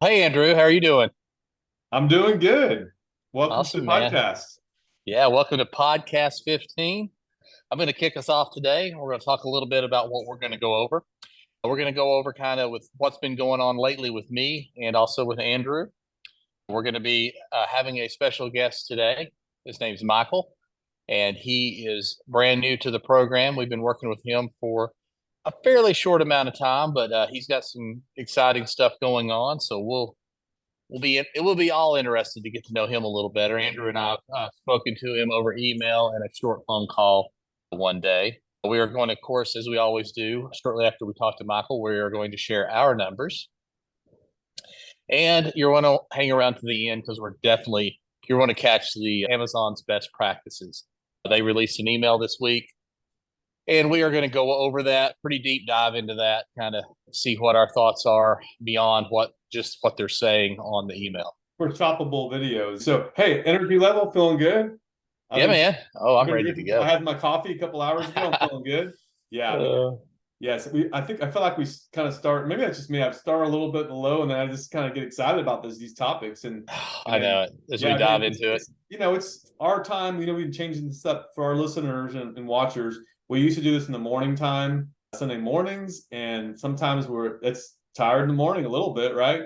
Hey Andrew, how are you doing? I'm doing good. Welcome to the Awesome, man. podcast. Yeah, welcome to Podcast 15. I'm going to kick us off today. We're going to talk a little bit about what we're going to go over. We're going to go over kind of with what's been going on lately with me and also with Andrew. We're going to be having a special guest today. His name's Michael, and he is brand new to the program. We've been working with him for a fairly short amount of time, but he's got some exciting stuff going on. So we'll be all interested to get to know him a little better. Andrew and I have spoken to him over email and a short phone call one day. We are going to, of course, as we always do, shortly after we talk to Michael, we are going to share our numbers. And you're going to hang around to the end because you're going to catch the Amazon's best practices. They released an email this week, and we are going to go over that, pretty deep dive into that, kind of see what our thoughts are beyond what they're saying on the email. For shoppable videos. So, hey, energy level feeling good. I've Yeah, been man. Oh, I've I'm been ready to drinking. I go. had my coffee a couple hours ago. I'm feeling good. Yeah, man. uh, Yes, I feel like we kind of start. Maybe that's just me. I start a little bit low, and then I just kind of get excited about these topics, and I then know it. As we yeah, I dive mean into it. it's our time. We're changing this up for our listeners and watchers. We used to do this in the morning time, Sunday mornings, and sometimes it's tired in the morning a little bit, right?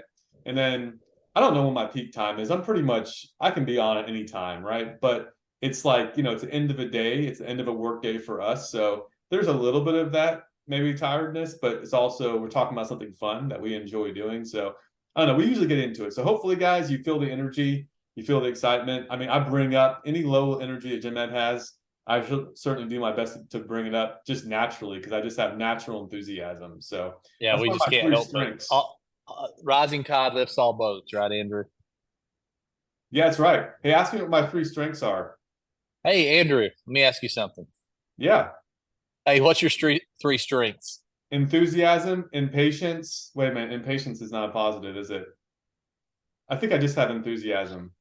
And then I don't know when my peak time is. I can be on at any time, right? But it's like, it's the end of a day, it's the end of a work day for us. So there's a little bit of that, maybe tiredness, but it's also, we're talking about something fun that we enjoy doing. So I don't know, we usually get into it. So hopefully, guys, you feel the energy, you feel the excitement. I mean, I bring up any low energy that Jim Ed has. I should certainly do my best to bring it up just naturally because I just have natural enthusiasm. So Yeah, that's we one of just my can't three help but strengths. rising tide lifts all boats, right, Andrew? Yeah, that's right. Hey, ask me what my three strengths are. Hey, Andrew, let me ask you something. Yeah, Hey, what's your three strengths? enthusiasm, impatience. Wait a minute, impatience is not a positive, is it? I think I just have enthusiasm.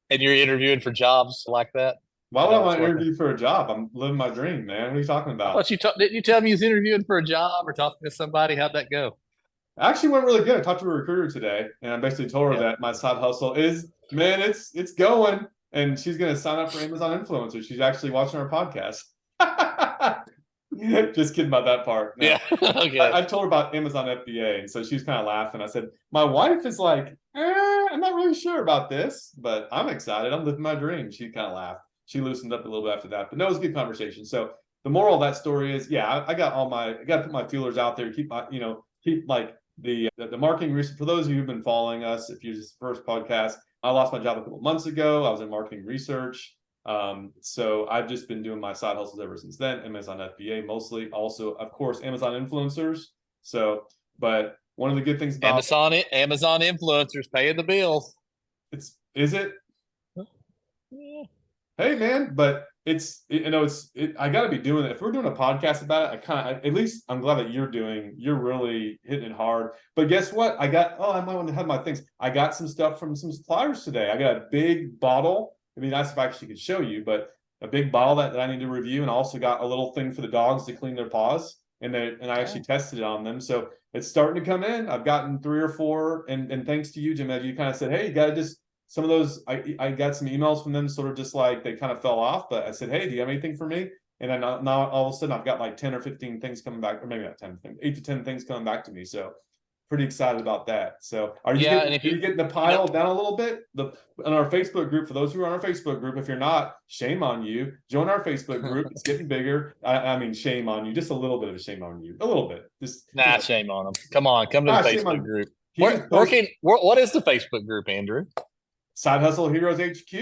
And you're interviewing for jobs like that? Why Is would that I what's want to working? interview for a job? I'm living my dream, man. What are you talking I about? thought didn't you tell me you was interviewing for a job or talking to somebody? How'd that go? I actually went really good. I talked to a recruiter today, and I basically told her Yeah. that my side hustle is, man, it's going, and she's going to sign up for Amazon influencer. She's actually watching our podcast. Just kidding about that part. No, Yeah. Okay. I told her about Amazon FBA, and so she was kind of laughing. I said, my wife is like, I'm not really sure about this, but I'm excited. I'm living my dream. She kind of laughed. She loosened up a little bit after that, but no, it was a good conversation. So the moral of that story is, yeah, I got to put my feelers out there, keep like the marketing research. For those of you who've been following us, if you're this first podcast, I lost my job a couple of months ago. I was in marketing research. So I've just been doing my side hustles ever since then. Amazon FBA mostly, also of course Amazon influencers. So, but one of the good things about Amazon influencers paying the bills. it's is it, Yeah. hey man, but I got to be doing it. If we're doing a podcast about it, at least I'm glad that you're really hitting it hard. But guess what? I might want to have my things. I got some stuff from some suppliers today. I got a big bottle. It'd be nice if I actually could show you, but a big bottle that I need to review, and I also got a little thing for the dogs to clean their paws. And I actually Oh. tested it on them. So it's starting to come in. I've gotten three or four, and thanks to you, Jim, as you kind of said, hey, you got to just some of those I got some emails from them sort of just like they kind of fell off, but I said, hey, do you have anything for me? And then now all of a sudden I've got like 10 or 15 things coming back, or maybe not 10 things, 8 to 10 things coming back to me. So pretty excited about that. So Yeah, and if are you getting the you know, pile down a little bit? On our Facebook group, for those who are on our Facebook group, if you're not, shame on you. Join our Facebook group. It's getting bigger. I mean, shame on you. Just a little bit of a shame on you. A little bit. Just nah, shame on them. Come on, come to the shame Facebook on. group. He just posts What is the Facebook group, Andrew? Side Hustle Heroes HQ.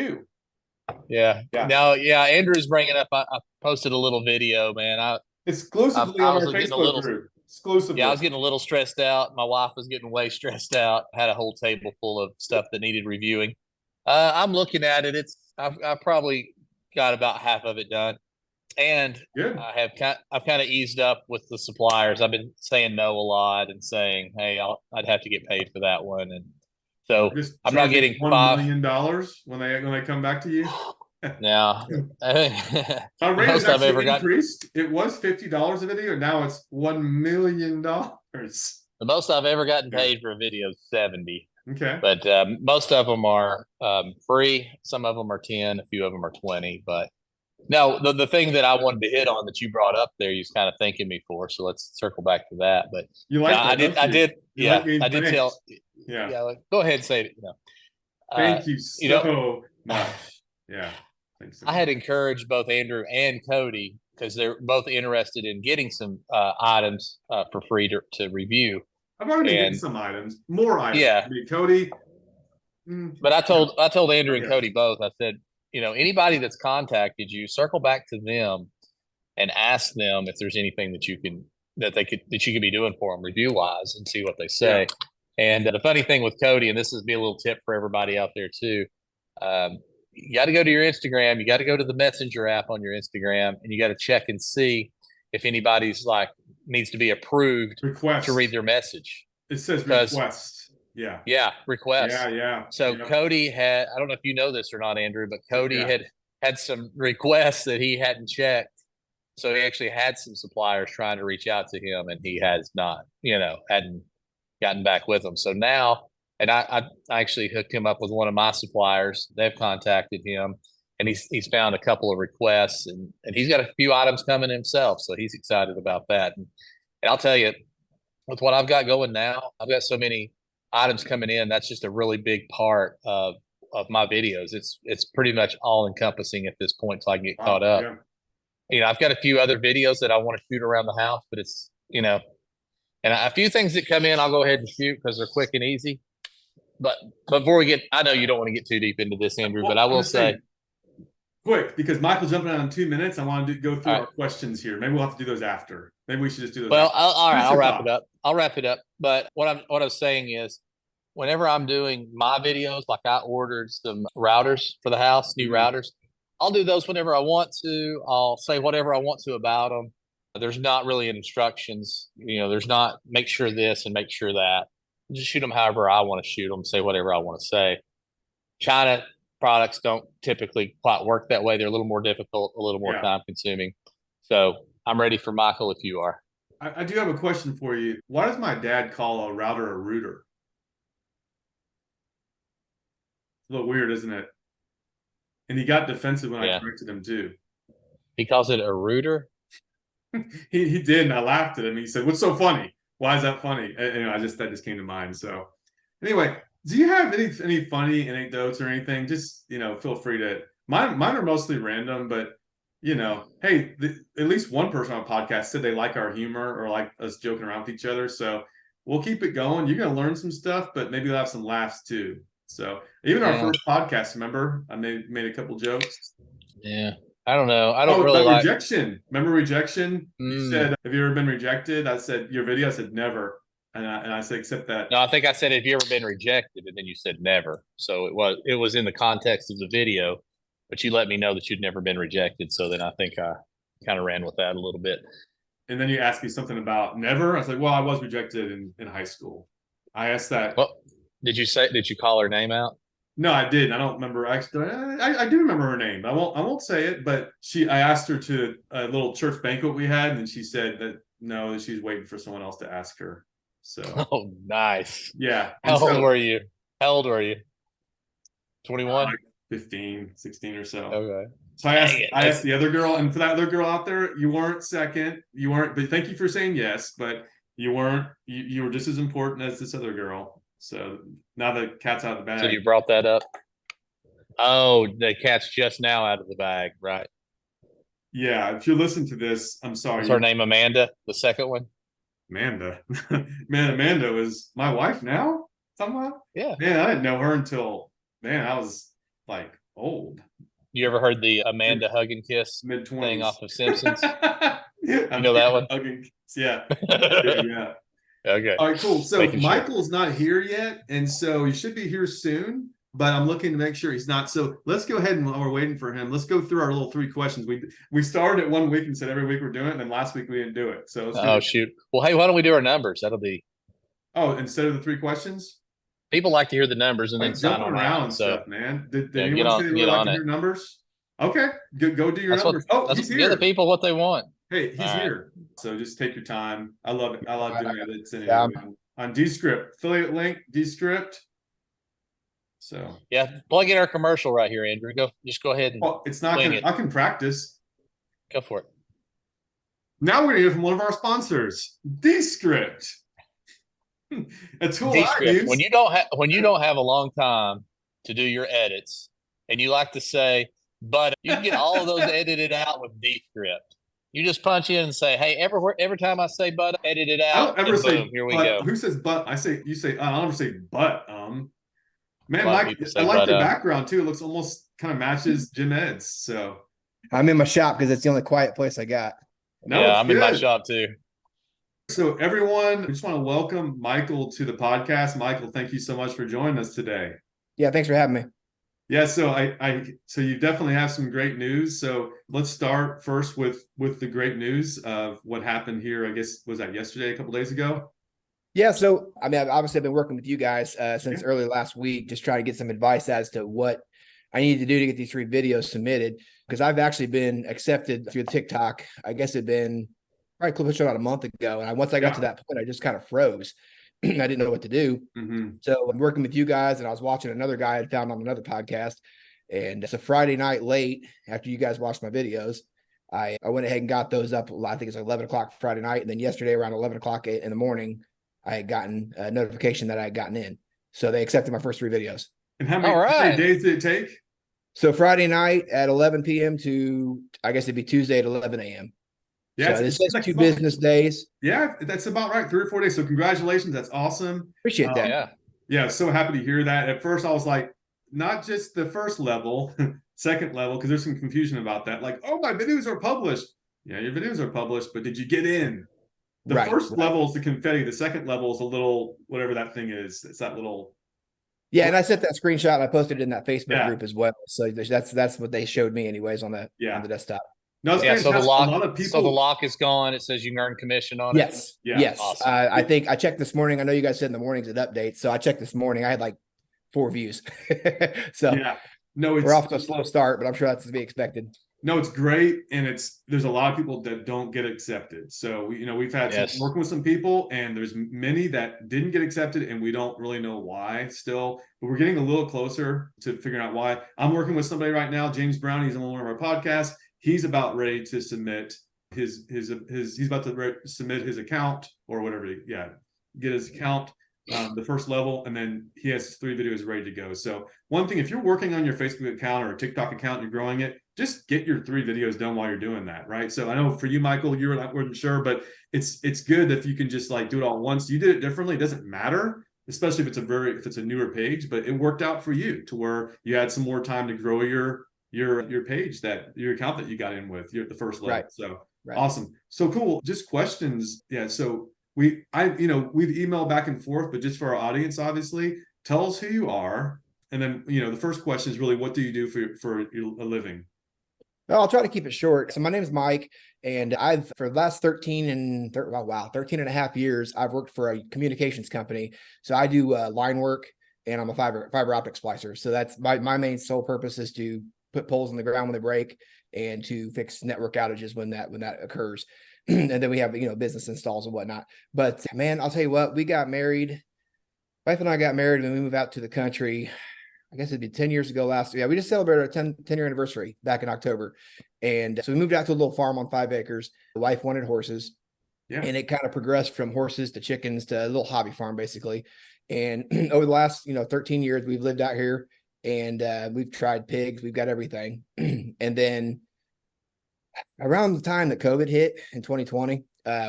Yeah. Yeah. Now, yeah, Andrew's bringing up. I posted a little video, man. Exclusively I on was our getting a Facebook little, group. yeah, I Exclusively. was getting a little stressed out. My wife was getting way stressed out. Had a whole table full of stuff that needed reviewing. I'm looking at it. I've probably got about half of it done, and Good. I've kind of eased up with the suppliers. I've been saying no a lot and saying, hey, I'd have to get paid for that one, and so Just I'm not charging getting $1 million when they come back to you. now. Our The rate has most I've ever actually gotten. increased. It was $50 a video, now it's $1 million. The most I've ever gotten Yeah. paid for a video is 70, Okay. but most of them are free. Some of them are 10, a few of them are 20. But no, the thing that I wanted to hit on that you brought up there, you was kind of thanking me for. So let's circle back to that. But You no, like that, don't you? You like yeah, being I did thanked. tell, Yeah. yeah, like, go ahead and say it. Thank you You know, so much. Yeah. Thanks so I had much. encouraged both Andrew and Cody because they're both interested in getting some items for free to review. I've already been getting And some items, more items. yeah, I mean, Cody. but I told Andrew and Yeah. Cody both. I said, anybody that's contacted you, circle back to them and ask them if there's anything that you can that you could be doing for them review wise and see what they say. And the funny thing with Cody, and this is be a little tip for everybody out there too, you got to go to your Instagram, you got to go to the Messenger app on your Instagram, and you got to check and see if anybody's like needs to be approved Request. to read their message. It says Because- request. Yeah. Yeah, request. Yeah. So Yep. Cody had, I don't know if you know this or not, Andrew, but Cody Yeah. had some requests that he hadn't checked. So he actually had some suppliers trying to reach out to him, and he has not, hadn't gotten back with them. So now, and I actually hooked him up with one of my suppliers. They've contacted him, and he's found a couple of requests, and he's got a few items coming himself. So he's excited about that. And I'll tell you, with what I've got going now, I've got so many items coming in. That's just a really big part of my videos. It's pretty much all encompassing at this point till I can get caught up. Yeah. I've got a few other videos that I want to shoot around the house, but it's, and a few things that come in, I'll go ahead and shoot because they're quick and easy. But before we get, I know you don't want to get too deep into this, Andrew, Well, but I I'm will gonna say, quick, because Michael's jumping out in 2 minutes. I want to go through All our questions here. Maybe we'll have to do those after. Maybe we should just do those. well, after. all right, Finish I'll your wrap thought. it up. I'll wrap it up. But what I'm saying is, whenever I'm doing my videos, like I ordered some routers for the house, new routers, I'll do those whenever I want to. I'll say whatever I want to about them. There's not really instructions. There's not make sure this and make sure that. Just shoot them however I want to shoot them, say whatever I want to say. China products don't typically quite work that way. They're a little more difficult, a little more time consuming. So I'm ready for Michael if you are. I do have a question for you. Why does my dad call a router a router? It's a little weird, isn't it? And he got defensive when I corrected him too. He calls it a router. He did, and I laughed at him. He said, "What's so funny? Why is that funny?" And that just came to mind. So anyway, do you have any funny anecdotes or anything? Just feel free to. Mine are mostly random, but hey, at least one person on a podcast said they like our humor or like us joking around with each other. So we'll keep it going. You're gonna learn some stuff, but maybe we'll have some laughs too. So even our first podcast, remember, I made a couple jokes. Yeah. I don't know. I don't really like rejection. Remember rejection? You said, "Have you ever been rejected?" I said, "Your video." I said, "Never." And I said, "Except that." No, I think I said, "Have you ever been rejected?" And then you said, "Never." So it was in the context of the video, but you let me know that you'd never been rejected. So then I think I kind of ran with that a little bit. And then you asked me something about never. I said, "Well, I was rejected in high school." I asked that. Well, did you call her name out? No, I didn't. I don't remember. Actually, I do remember her name. I won't say it, but I asked her to a little church banquet we had, and she said that no, that she's waiting for someone else to ask her. So Oh, nice. yeah. How old were you? 21? Like 15, 16 or so. Okay. So I asked the other girl, and for that other girl out there, you weren't second. You weren't, but thank you for saying yes, but you weren't, you were just as important as this other girl. So now the cat's out of the bag. So you brought that up? Oh, the cat's just now out of the bag, right? Yeah. If you listen to this, I'm sorry. Is her name Amanda, the second one? Amanda. Man, Amanda was my wife now? Somehow? Yeah. Man, I didn't know her until, I was like old. You ever heard the Amanda hug and kiss Mid-20s thing off of Simpsons? You know that one? Yeah. Yeah. Okay. All right, cool. So Making sure. Michael's not here yet, and so he should be here soon, but I'm looking to make sure he's not. So let's go ahead, and while we're waiting for him, let's go through our little 3 questions. We started it one week and said every week we're doing it, and then last week we didn't do it. So shoot. Well, hey, why don't we do our numbers? That'll be. Oh, instead of the 3 questions? People like to hear the numbers and then sign jumping on around out. and So stuff, man. Did yeah, anyone say they would like to hear numbers? Okay, go do your numbers. He's here. Give the people what they want. Hey, he's here. So just take your time. I love it. I love doing it. It's anyway. on Descript. Affiliate link, Descript. So Yeah, plug in our commercial right here, Andrew. Just go ahead and well, it's not wing gonna it. I can practice. Go for it. Now we're gonna hear from one of our sponsors, Descript. A tool I Descript. use. When you don't have a long time to do your edits, and you like to say, but you can get all of those edited out with Descript. You just punch in and say, "Hey, every time I say but, edit it I out." don't ever And say boom, here we but. go. Who says but? I say you say I don't ever say but. Man, A lot of Mike, people I say like but. your background too. It looks almost kind of matches Jim Ed's. So I'm in my shop because it's the only quiet place I got. no, Yeah, it's I'm in my good. shop too. So everyone, we just want to welcome Michael to the podcast. Michael, thank you so much for joining us today. Yeah, thanks for having me. Yeah, so so you definitely have some great news. So let's start first with the great news of what happened here. I guess was that yesterday, a couple days ago. Yeah, so I mean, I've obviously been working with you guys since early last week, just trying to get some advice as to what I need to do to get these 3 videos submitted, because I've actually been accepted through TikTok. I guess it'd been probably close to about a month ago, and once I got to that point, I just kind of froze. I didn't know what to do. So I'm working with you guys, and I was watching another guy I found on another podcast, and it's a Friday night late after you guys watched my videos. I went ahead and got those up. I think it's 11 o'clock Friday night, and then yesterday around 11 o'clock in the morning, I had gotten a notification that I had gotten in. So they accepted my first 3 videos. And how many days did it take? So Friday night at 11 p.m. to, I guess it'd be Tuesday at 11 a.m. Yeah, so this is like 2 business days. Yeah, that's about right. 3 or 4 days. So congratulations. That's awesome. Appreciate that. Yeah, so happy to hear that. At first I was like, not just the first level, second level, because there's some confusion about that. Like, oh, my videos are published. Yeah, your videos are published, but did you get in? The first level is the confetti. The second level is a little, whatever that thing is. It's that little. Yeah, and I sent that screenshot and I posted it in that Facebook group as well. So that's what they showed me anyways on the desktop. No, it's so the lock, a lot of people. So the lock is gone. It says you can earn commission on it. Yes. Awesome. I think I checked this morning. I know you guys said in the mornings it updates. So I checked this morning. I had like 4 views. So we're off to a slow start, but I'm sure that's to be expected. No, it's great, and there's a lot of people that don't get accepted. So we've had working with some people, and there's many that didn't get accepted, and we don't really know why still. But we're getting a little closer to figuring out why. I'm working with somebody right now, James Brown. He's on one of our podcasts. He's about ready to submit he's about to submit his account or whatever. Get his account. The first level, and then he has 3 videos ready to go. So one thing, if you're working on your Facebook account or a TikTok account and you're growing it, just get your 3 videos done while you're doing that, right? So I know for you, Michael, you weren't sure, but it's good if you can just like do it all at once. You did it differently. It doesn't matter, especially if it's a newer page, but it worked out for you to where you had some more time to grow your page, your account that you got in with the first level. So awesome. So cool. Just questions. Yeah. So we've emailed back and forth, but just for our audience, obviously, tell us who you are. And then, the first question is really, what do you do for a living? Well, I'll try to keep it short. So my name is Mike, and for the last 13 and a half years, I've worked for a communications company. So I do line work, and I'm a fiber optic splicer. So that's my main sole purpose is to put poles in the ground when they break and to fix network outages when that occurs. And then we have, business installs and whatnot. But man, I'll tell you what, we got married. Wife and I got married when we moved out to the country. I guess it'd be 10 years ago last year. Yeah, we just celebrated our 10-year anniversary back in October. And so we moved out to a little farm on 5 acres. The wife wanted horses. Yeah. And it kind of progressed from horses to chickens to a little hobby farm, basically. And over the last, 13 years, we've lived out here and we've tried pigs. We've got everything. And then around the time that COVID hit in 2020,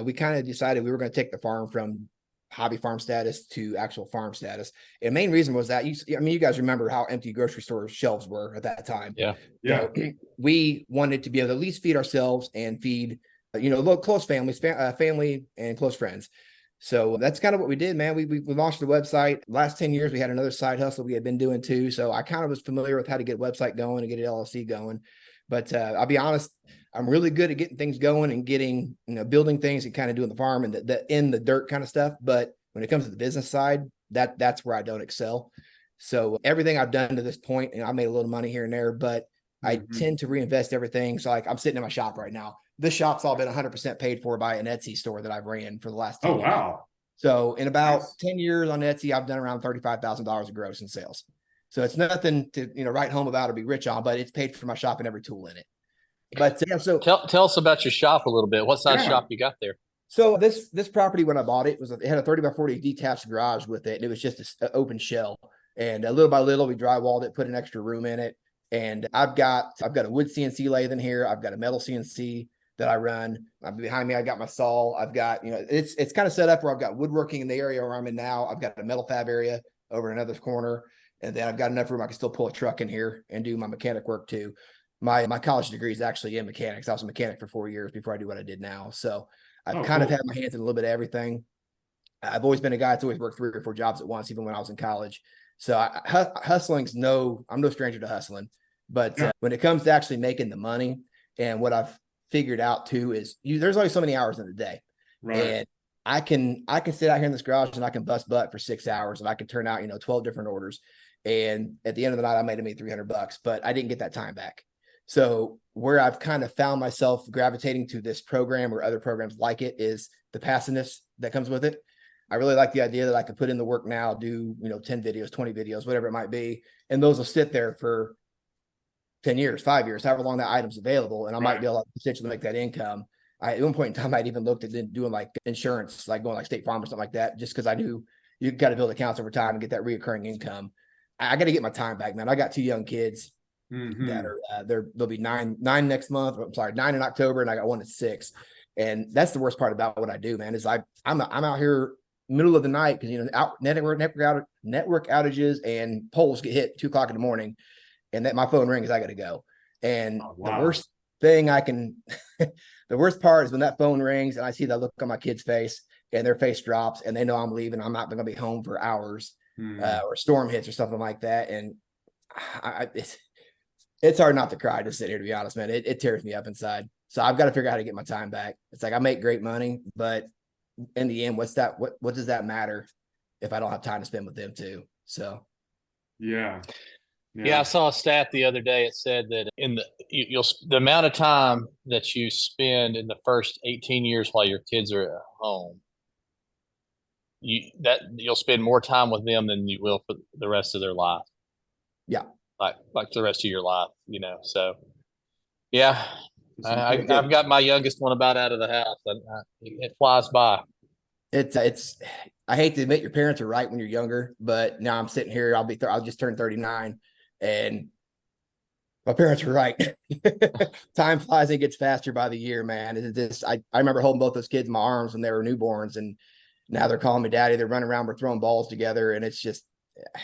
we kind of decided we were going to take the farm from hobby farm status to actual farm status. And the main reason was that you guys remember how empty grocery store shelves were at that time. Yeah. So we wanted to be able to at least feed ourselves and feed, close families, family and close friends. So that's kind of what we did, man. We launched the website. Last 10 years, we had another side hustle we had been doing too. So I kind of was familiar with how to get a website going and get an LLC going. But I'll be honest, I'm really good at getting things going and getting, building things and kind of doing the farm and the in the dirt kind of stuff. But when it comes to the business side, that's where I don't excel. So everything I've done to this point, I made a little money here and there, but I tend to reinvest everything. So like I'm sitting in my shop right now. This shop's all been 100% paid for by an Etsy store that I've ran for the last 10 years. Wow. So in about Nice. 10 years on Etsy, I've done around $35,000 of gross in sales. So it's nothing to, write home about or be rich on, but it's paid for my shop and every tool in it. But yeah, so Tell us about your shop a little bit. What size Yeah. shop you got there? So this property, when I bought it, it had a 30 by 40 detached garage with it, and it was just an open shell. And little by little, we drywalled it, put an extra room in it. And I've got a wood CNC lathe in here. I've got a metal CNC that I run. Behind me, I got my saw. I've got, it's kind of set up where I've got woodworking in the area where I'm in now. I've got a metal fab area over in another corner, and then I've got enough room I can still pull a truck in here and do my mechanic work too. My college degree is actually in mechanics. I was a mechanic for 4 years before I do what I did now. So I've kind of had my hands in a little bit of everything. I've always been a guy that's always worked 3 or 4 jobs at once, even when I was in college. So I'm no stranger to hustling. But when it comes to actually making the money, and what I've figured out too is there's only so many hours in the day. Right. And I can sit out here in this garage and I can bust butt for 6 hours and I can turn out, 12 different orders. And at the end of the night, I made $300, but I didn't get that time back. So where I've kind of found myself gravitating to this program or other programs like it is the passiveness that comes with it. I really like the idea that I could put in the work now, do, 10 videos, 20 videos, whatever it might be. And those will sit there for 10 years, 5 years, however long that item's available. And I might be able to potentially make that income. At one point in time, I'd even looked at doing like insurance, like going like State Farm or something like that, just because I knew you got to build accounts over time and get that reoccurring income. I got to get my time back, man. I got 2 young kids. Mm-hmm. That are they'll be nine next month. I'm sorry, 9 in October, and I got one at 6. And that's the worst part about what I do, man, is I'm out here middle of the night because network outages and poles get hit 2 o'clock in the morning, and that my phone rings, I got to go. And the worst thing the worst part is when that phone rings and I see that look on my kid's face and their face drops and they know I'm leaving. I'm not going to be home for hours, or storm hits or something like that. And it's hard not to cry to sit here, to be honest, man. It tears me up inside. So I've got to figure out how to get my time back. It's like I make great money, but in the end, what does that matter if I don't have time to spend with them too? So yeah. I saw a stat the other day. It said that the amount of time that you spend in the first 18 years while your kids are at home, you'll spend more time with them than you will for the rest of their life. Yeah. Like the rest of your life, so yeah, I've got my youngest one about out of the house, and it flies by. It's I hate to admit your parents are right when you're younger, but now I'm sitting here, I'll just turn 39 and my parents were right. Time flies, it gets faster by the year, man. I remember holding both those kids in my arms when they were newborns, and now they're calling me daddy. They're running around, we're throwing balls together, and it's just,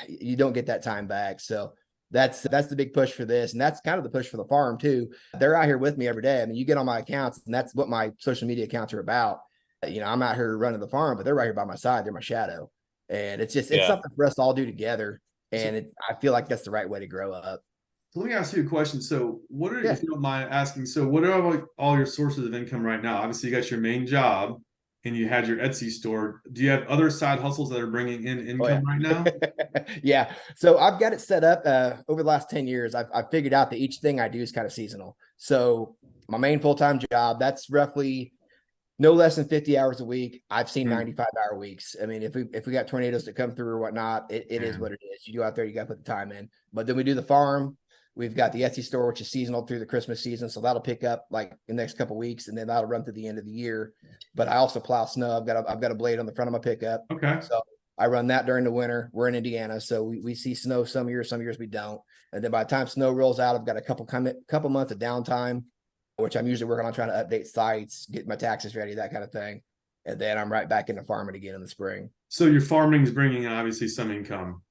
you don't get that time back. So that's the big push for this. And that's kind of the push for the farm too. They're out here with me every day. I mean, you get on my accounts, and that's what my social media accounts are about. I'm out here running the farm, but they're right here by my side. They're my shadow. And it's something for us to all do together. And I feel like that's the right way to grow up. So let me ask you a question. So if you don't mind asking, so what are all your sources of income right now? Obviously you got your main job and you had your Etsy store. Do you have other side hustles that are bringing in income right now? Yeah. So I've got it set up over the last 10 years. I've figured out that each thing I do is kind of seasonal. So my main full-time job, that's roughly no less than 50 hours a week. I've seen 95-hour weeks. I mean, if we got tornadoes that come through or whatnot, it is what it is. You go out there, you got to put the time in. But then we do the farm. We've got the Etsy store, which is seasonal through the Christmas season. So that'll pick up like the next couple of weeks, and then that'll run through the end of the year. But I also plow snow. I've got a blade on the front of my pickup. Okay. So I run that during the winter. We're in Indiana, so we see snow some years we don't. And then by the time snow rolls out, I've got a couple months of downtime, which I'm usually working on trying to update sites, get my taxes ready, that kind of thing. And then I'm right back into farming again in the spring. So your farming is bringing in obviously some income.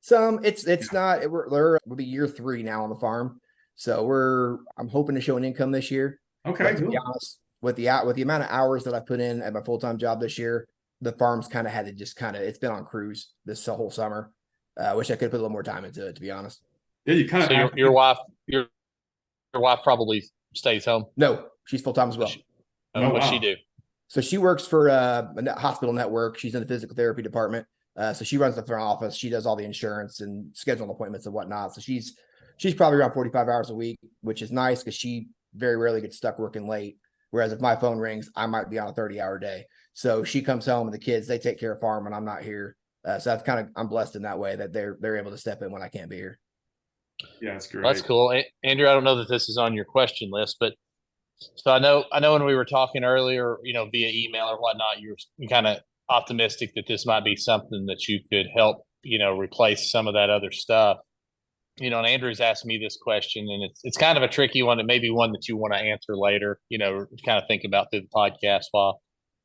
We'll be year 3 now on the farm. So I'm hoping to show an income this year. Okay. But to be honest, with the amount of hours that I put in at my full-time job this year, the farm's kind of had to it's been on cruise this whole summer. I wish I could put a little more time into it, to be honest. Yeah, you kind of. So your wife probably stays home. No, she's full-time as well. What's she do? So she works for a hospital network. She's in the physical therapy department. So she runs the front office. She does all the insurance and scheduling appointments and whatnot. So she's probably around 45 hours a week, which is nice because she very rarely gets stuck working late. Whereas if my phone rings, I might be on a 30-hour day. So she comes home and the kids, they take care of farm when I'm not here. So that's I'm blessed in that way that they're able to step in when I can't be here. Yeah, that's great. That's cool. Andrew, I don't know that this is on your question list, but so I know when we were talking earlier, via email or whatnot, you're kind of optimistic that this might be something that you could help, replace some of that other stuff. And Andrew's asked me this question, and it's kind of a tricky one, and maybe one that you want to answer later, kind of think about through the podcast while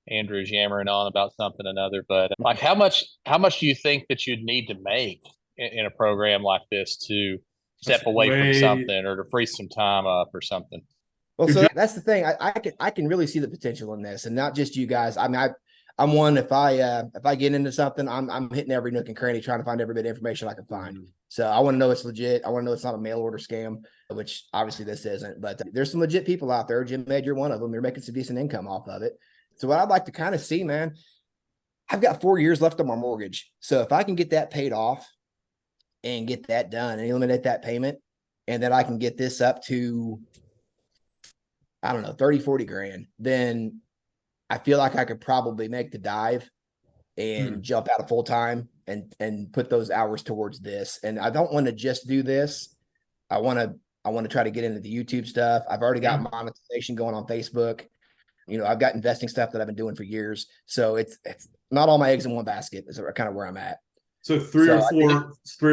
Andrew's yammering on about something or another. But like, how much do you think that you'd need to make in a program like this to step away from something or to free some time up or something? Well, so that's the thing. I can really see the potential in this, and not just you guys. I mean, I'm one. If I get into something, I'm hitting every nook and cranny trying to find every bit of information I can find. So I want to know it's legit. I want to know it's not a mail order scam, which obviously this isn't. But there's some legit people out there. Jim Med, you're one of them. You're making some decent income off of it. So what I'd like to kind of see, man, I've got 4 years left on my mortgage. So if I can get that paid off and get that done and eliminate that payment, and then I can get this up to, I don't know, 30, 40 grand, then I feel like I could probably make the dive and jump out of full time and put those hours towards this. And I don't want to just do this. I want to try to get into the YouTube stuff. I've already got monetization going on Facebook. I've got investing stuff that I've been doing for years. So it's not all my eggs in one basket is kind of where I'm at. So three or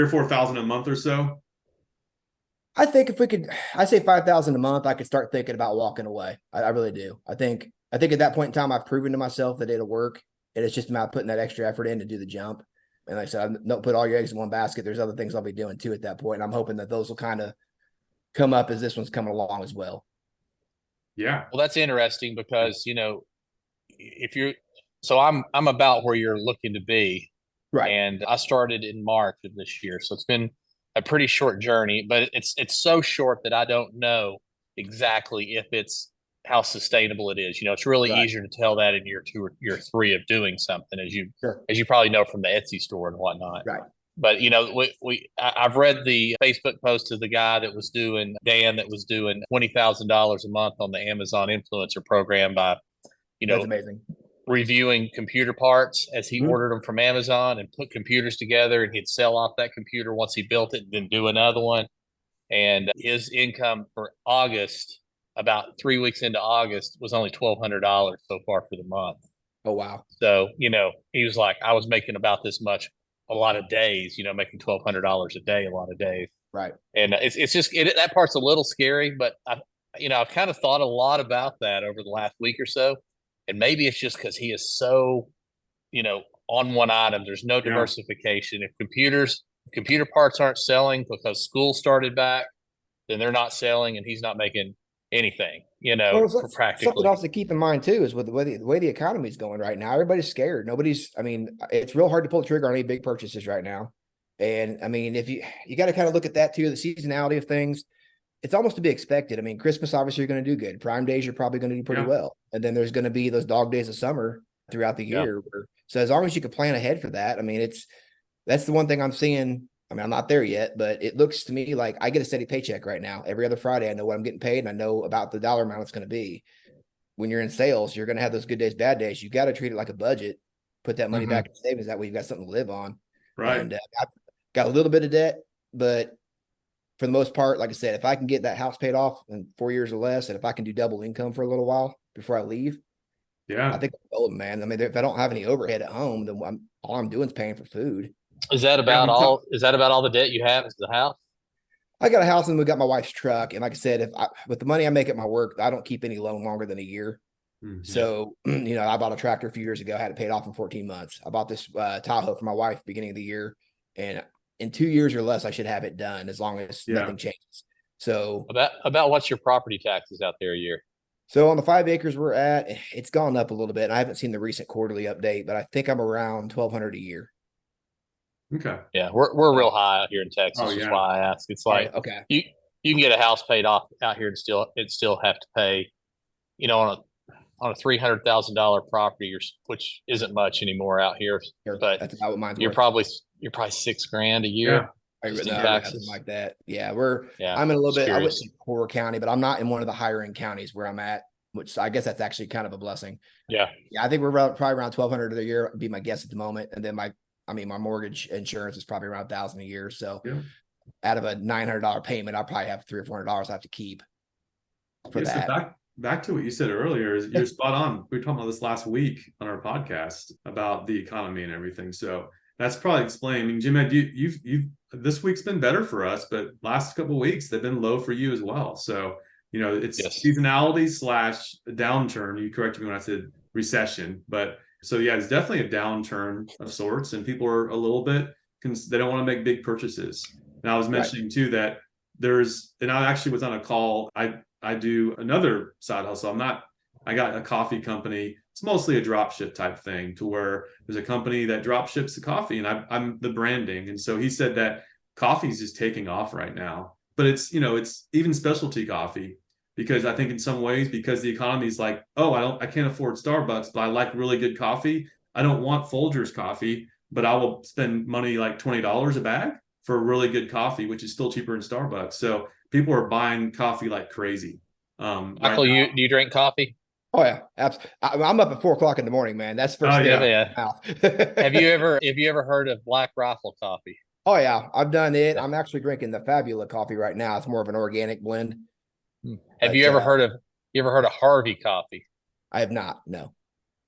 4,000 a month or so. I think if we could, I say 5,000 a month, I could start thinking about walking away. I really do. I think at that point in time, I've proven to myself that it'll work. And it's just about putting that extra effort in to do the jump. And like I said, don't put all your eggs in one basket. There's other things I'll be doing too at that point. And I'm hoping that those will kind of come up as this one's coming along as well. Yeah. Well, that's interesting because, so I'm about where you're looking to be. Right. And I started in March of this year. So it's been a pretty short journey, but it's so short that I don't know exactly if it's how sustainable it is. It's really easier to tell that in year 2 or year 3 of doing something, as you probably know from the Etsy store and whatnot. Right. But I've read the Facebook post of the guy that was doing $20,000 a month on the Amazon influencer program by, That's amazing. Reviewing computer parts as he ordered them from Amazon and put computers together, and he'd sell off that computer once he built it and then do another one. And his income for August, about 3 weeks into August, was only $1,200 so far for the month. Oh, wow. So, he was like, I was making about this much a lot of days, making $1,200 a day, a lot of days. Right. And it's just, that part's a little scary, but I've kind of thought a lot about that over the last week or so. And maybe it's just because he is so, on one item. There's no diversification. If computer parts aren't selling because school started back, then they're not selling, and he's not making anything, for practically. Something else to keep in mind too is with the way the economy is going right now, everybody's scared. It's real hard to pull the trigger on any big purchases right now. And I mean, if you got to kind of look at that too, the seasonality of things. It's almost to be expected. I mean, Christmas obviously you're going to do good. Prime days you're probably going to do pretty well, and then there's going to be those dog days of summer throughout the year. So as long as you can plan ahead for that, I mean, that's the one thing I'm seeing. I mean, I'm not there yet, but it looks to me like I get a steady paycheck right now. Every other Friday, I know what I'm getting paid, and I know about the dollar amount it's going to be. When you're in sales, you're going to have those good days, bad days. You got to treat it like a budget. Put that money back in savings. That way, you've got something to live on. Right. And I've got a little bit of debt, but for the most part, like I said, if I can get that house paid off in 4 years or less, and if I can do double income for a little while before I leave, I think I'm golden, man. I mean, if I don't have any overhead at home, then all I'm doing is paying for food. Is that about all? Is that about all the debt you have? Is the house? I got a house, and we got my wife's truck. And like I said, with the money I make at my work, I don't keep any loan longer than a year. So, I bought a tractor a few years ago. I had it paid off in 14 months. I bought this Tahoe for my wife beginning of the year, and in 2 years or less, I should have it done as long as nothing changes. So about what's your property taxes out there a year? So on the 5 acres we're at, it's gone up a little bit. I haven't seen the recent quarterly update, but I think I'm around $1,200 a year. Okay. Yeah, we're real high out here in Texas. That's why I ask. It's like you can get a house paid off out here and still have to pay, on a $300,000 property, which isn't much anymore out here. But that's about what mine's you're worth. probably $6,000 a year. Taxes like that. Yeah, I'm in a little bit. I wouldn't say poor county, but I'm not in one of the higher end counties where I'm at. which I guess that's actually kind of a blessing. Yeah. Yeah, I think we're probably around 1,200 a year would be my guess at the moment. And then my mortgage insurance is probably around 1,000 a year. So Yeah. out of a $900 payment, I'll probably have $300 or $400 I have to keep for Yeah, so that. back to what you said earlier is you're spot on. We were talking about this last week on our podcast about the economy and everything. So that's probably explained. I mean, Jim, you've this week's been better for us, but last couple of weeks they've been low for you as well. So it's Yes. seasonality / downturn. You corrected me when I said recession, but so yeah, it's definitely a downturn of sorts, and people are a little bit they don't want to make big purchases. And I was mentioning too that and I actually was on a call. I do another side hustle. I got a coffee company. It's mostly a drop ship type thing to where there's a company that drop ships the coffee and I'm the branding. And so he said that coffee is just taking off right now, but it's even specialty coffee, because I think in some ways, because the economy is like, oh, I can't afford Starbucks, but I like really good coffee. I don't want Folgers coffee, but I will spend money like $20 a bag for really good coffee, which is still cheaper than Starbucks. So people are buying coffee like crazy. Michael, do you drink coffee? Oh yeah, absolutely. I'm up at 4:00 in the morning, man. That's the first thing yeah. out of my mouth. Have you ever heard of Black Rifle coffee? Oh yeah, I've done it. I'm actually drinking the Fabula coffee right now. It's more of an organic blend. Have you ever heard of Harvey coffee? I have not. No.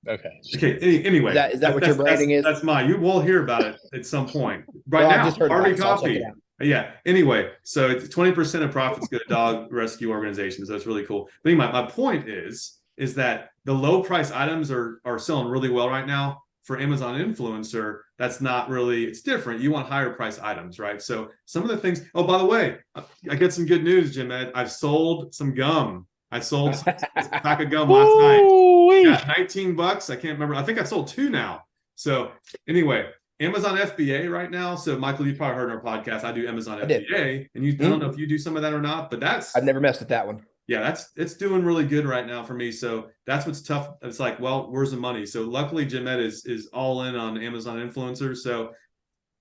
Okay. Anyway, is that what your branding is? That's mine. You will hear about it at some point. Right Well, now, I've just heard Harvey about it, so I'll check Coffee. it out. Yeah. Anyway, so it's 20% of profits go to dog rescue organizations. That's really cool. But anyway, my point is that the low price items are selling really well right now. For Amazon influencer, that's not really, it's different. You want higher price items, right? So some of the things, oh, by the way, I get some good news, Jim Ed. I've sold some gum. I sold a pack of gum last night. Yeah, $19. I can't remember. I think I sold 2 now. So anyway, Amazon FBA right now. So Michael, you probably heard in our podcast, I do Amazon FBA, and I don't know if you do some of that or not, but I've never messed with that one. Yeah, it's doing really good right now for me. So that's what's tough. It's like, well, where's the money? So luckily, Jim Ed is all in on Amazon influencers. So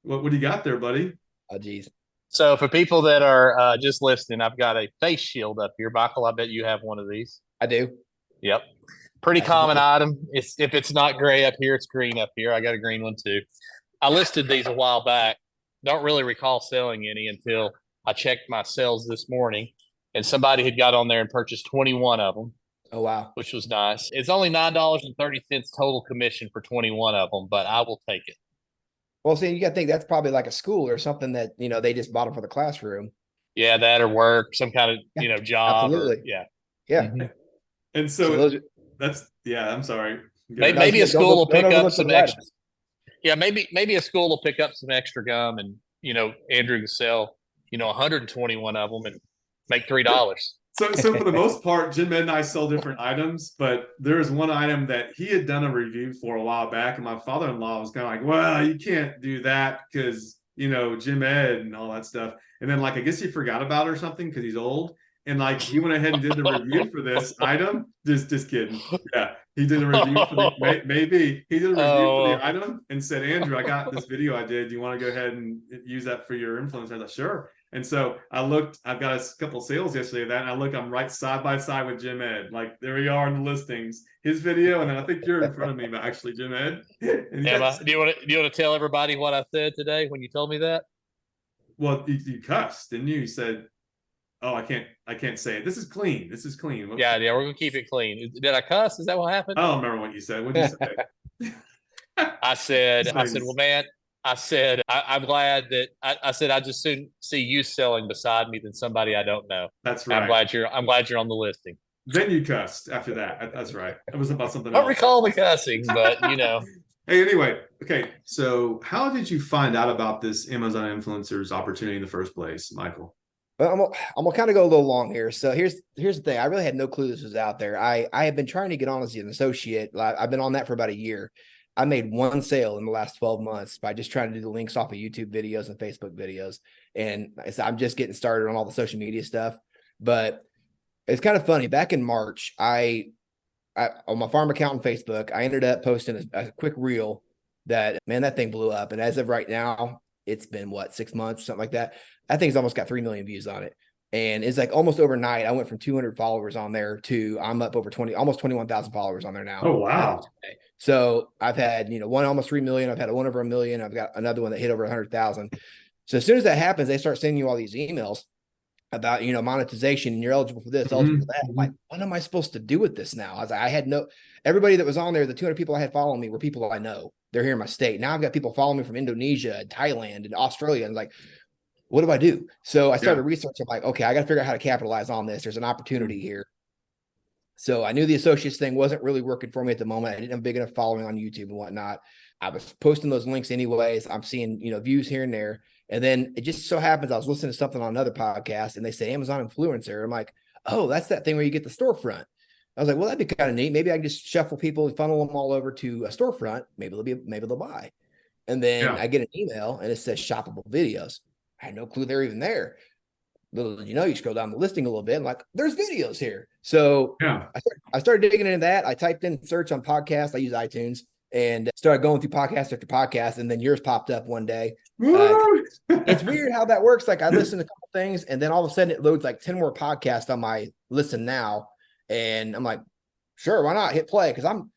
what do you got there, buddy? Oh, geez. So for people that are just listening, I've got a face shield up here. Michael, I bet you have one of these. I do. Yep. Pretty common item. If it's not gray up here, it's green up here. I got a green one too. I listed these a while back. Don't really recall selling any until I checked my sales this morning, and somebody had got on there and purchased 21 of them. Oh, wow. Which was nice. It's only $9.30 total commission for 21 of them, but I will take it. Well, see, you got to think that's probably like a school or something that, they just bought them for the classroom. Yeah, that or work, some kind of, job. Absolutely. Yeah. Mm-hmm. And so I'm sorry. Maybe a school will pick up some extra. Yeah, maybe a school will pick up some extra gum, and Andrew can sell 121 of them and make $3. So for the most part, Jim Ed and I sell different items, but there is one item that he had done a review for a while back, and my father-in-law was kind of like, well, you can't do that because Jim Ed and all that stuff. And then I guess he forgot about it or something because he's old. And he went ahead and did the review for this item. Just kidding. Yeah, he did a review for maybe he did a review for the item and said, Andrew, I got this video I did. Do you want to go ahead and use that for your influence? I was like, sure. And so I looked. I've got a couple sales yesterday of that, and I'm right side by side with Jim Ed. There we are in the listings. His video, and then I think you're in front of me, but actually, Jim Ed. Do you want to tell everybody what I said today when you told me that? Well, you cussed, didn't you? You said, "Oh, I can't say it. This is clean. This is clean." Yeah, we're gonna keep it clean. Did I cuss? Is that what happened? I don't remember what you said. What did you say? I said, well, man, I'm glad that I said I just soon see you selling beside me than somebody I don't know. That's right. I'm glad you're on the listing. Then you cussed after that. That's right. It was about something else. I don't else. recall the cussing, but Hey, anyway, okay. So how did you find out about this Amazon influencers opportunity in the first place, Michael? Well, I'm gonna kind of go a little long here. So here's the thing. I really had no clue this was out there. I have been trying to get on as an associate. I've been on that for about a year. I made one sale in the last 12 months by just trying to do the links off of YouTube videos and Facebook videos. And I'm just getting started on all the social media stuff. But it's kind of funny. Back in March, I on my farm account on Facebook, I ended up posting a quick reel that thing blew up. And as of right now, it's been 6 months, something like that. That thing's almost got 3 million views on it. And it's like almost overnight, I went from 200 followers on there to I'm up over 20, almost 21,000 followers on there now. Oh, wow. So I've had, one almost 3 million. I've had one over 1 million. I've got another one that hit over 100,000. So as soon as that happens, they start sending you all these emails about, monetization, and you're eligible for this, eligible for that. I'm like, what am I supposed to do with this now? I was like, everybody that was on there, the 200 people I had following me were people I know. They're here in my state. Now I've got people following me from Indonesia and Thailand and Australia. And like, what do I do? So I started researching, like, okay, I got to figure out how to capitalize on this. There's an opportunity here. So I knew the associates thing wasn't really working for me at the moment. I didn't have a big enough following on YouTube and whatnot. I was posting those links anyways. I'm seeing, views here and there. And then it just so happens I was listening to something on another podcast and they say Amazon influencer. I'm like, oh, that's that thing where you get the storefront. I was like, well, that'd be kind of neat. Maybe I can just shuffle people and funnel them all over to a storefront. Maybe they'll buy. And then I get an email and it says shoppable videos. I had no clue they're even there. Little did you scroll down the listing a little bit, and like, there's videos here. So I started digging into that. I typed in search on podcasts. I use iTunes and started going through podcast after podcast. And then yours popped up one day. It's weird how that works. Like I listened to a couple things and then all of a sudden it loads like 10 more podcasts on my listen now. And I'm like, sure, why not hit play? Cause I'm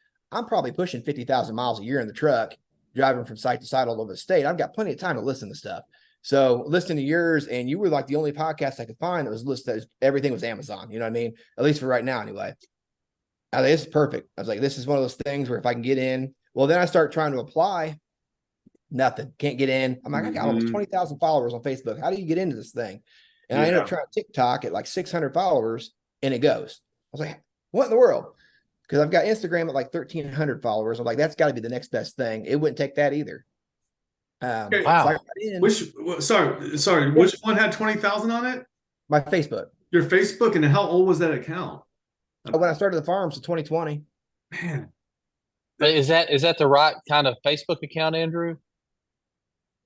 probably pushing 50,000 miles a year in the truck, driving from site to site all over the state. I've got plenty of time to listen to stuff. So listening to yours, and you were like the only podcast I could find that was listed. Everything was Amazon. You know what I mean? At least for right now, anyway. I think this is perfect. I was like, this is one of those things where if I can get in, well, then I start trying to apply. Nothing. Can't get in. I'm like, I got almost 20,000 followers on Facebook. How do you get into this thing? And I ended up trying TikTok at like 600 followers, and it goes. I was like, what in the world? Because I've got Instagram at like 1,300 followers. I'm like, that's got to be the next best thing. It wouldn't take that either. Wow. Sorry, which one had 20,000 on it? My Facebook. Your Facebook, and how old was that account? When I started the farm, so 2020. Man. Is that the right kind of Facebook account, Andrew?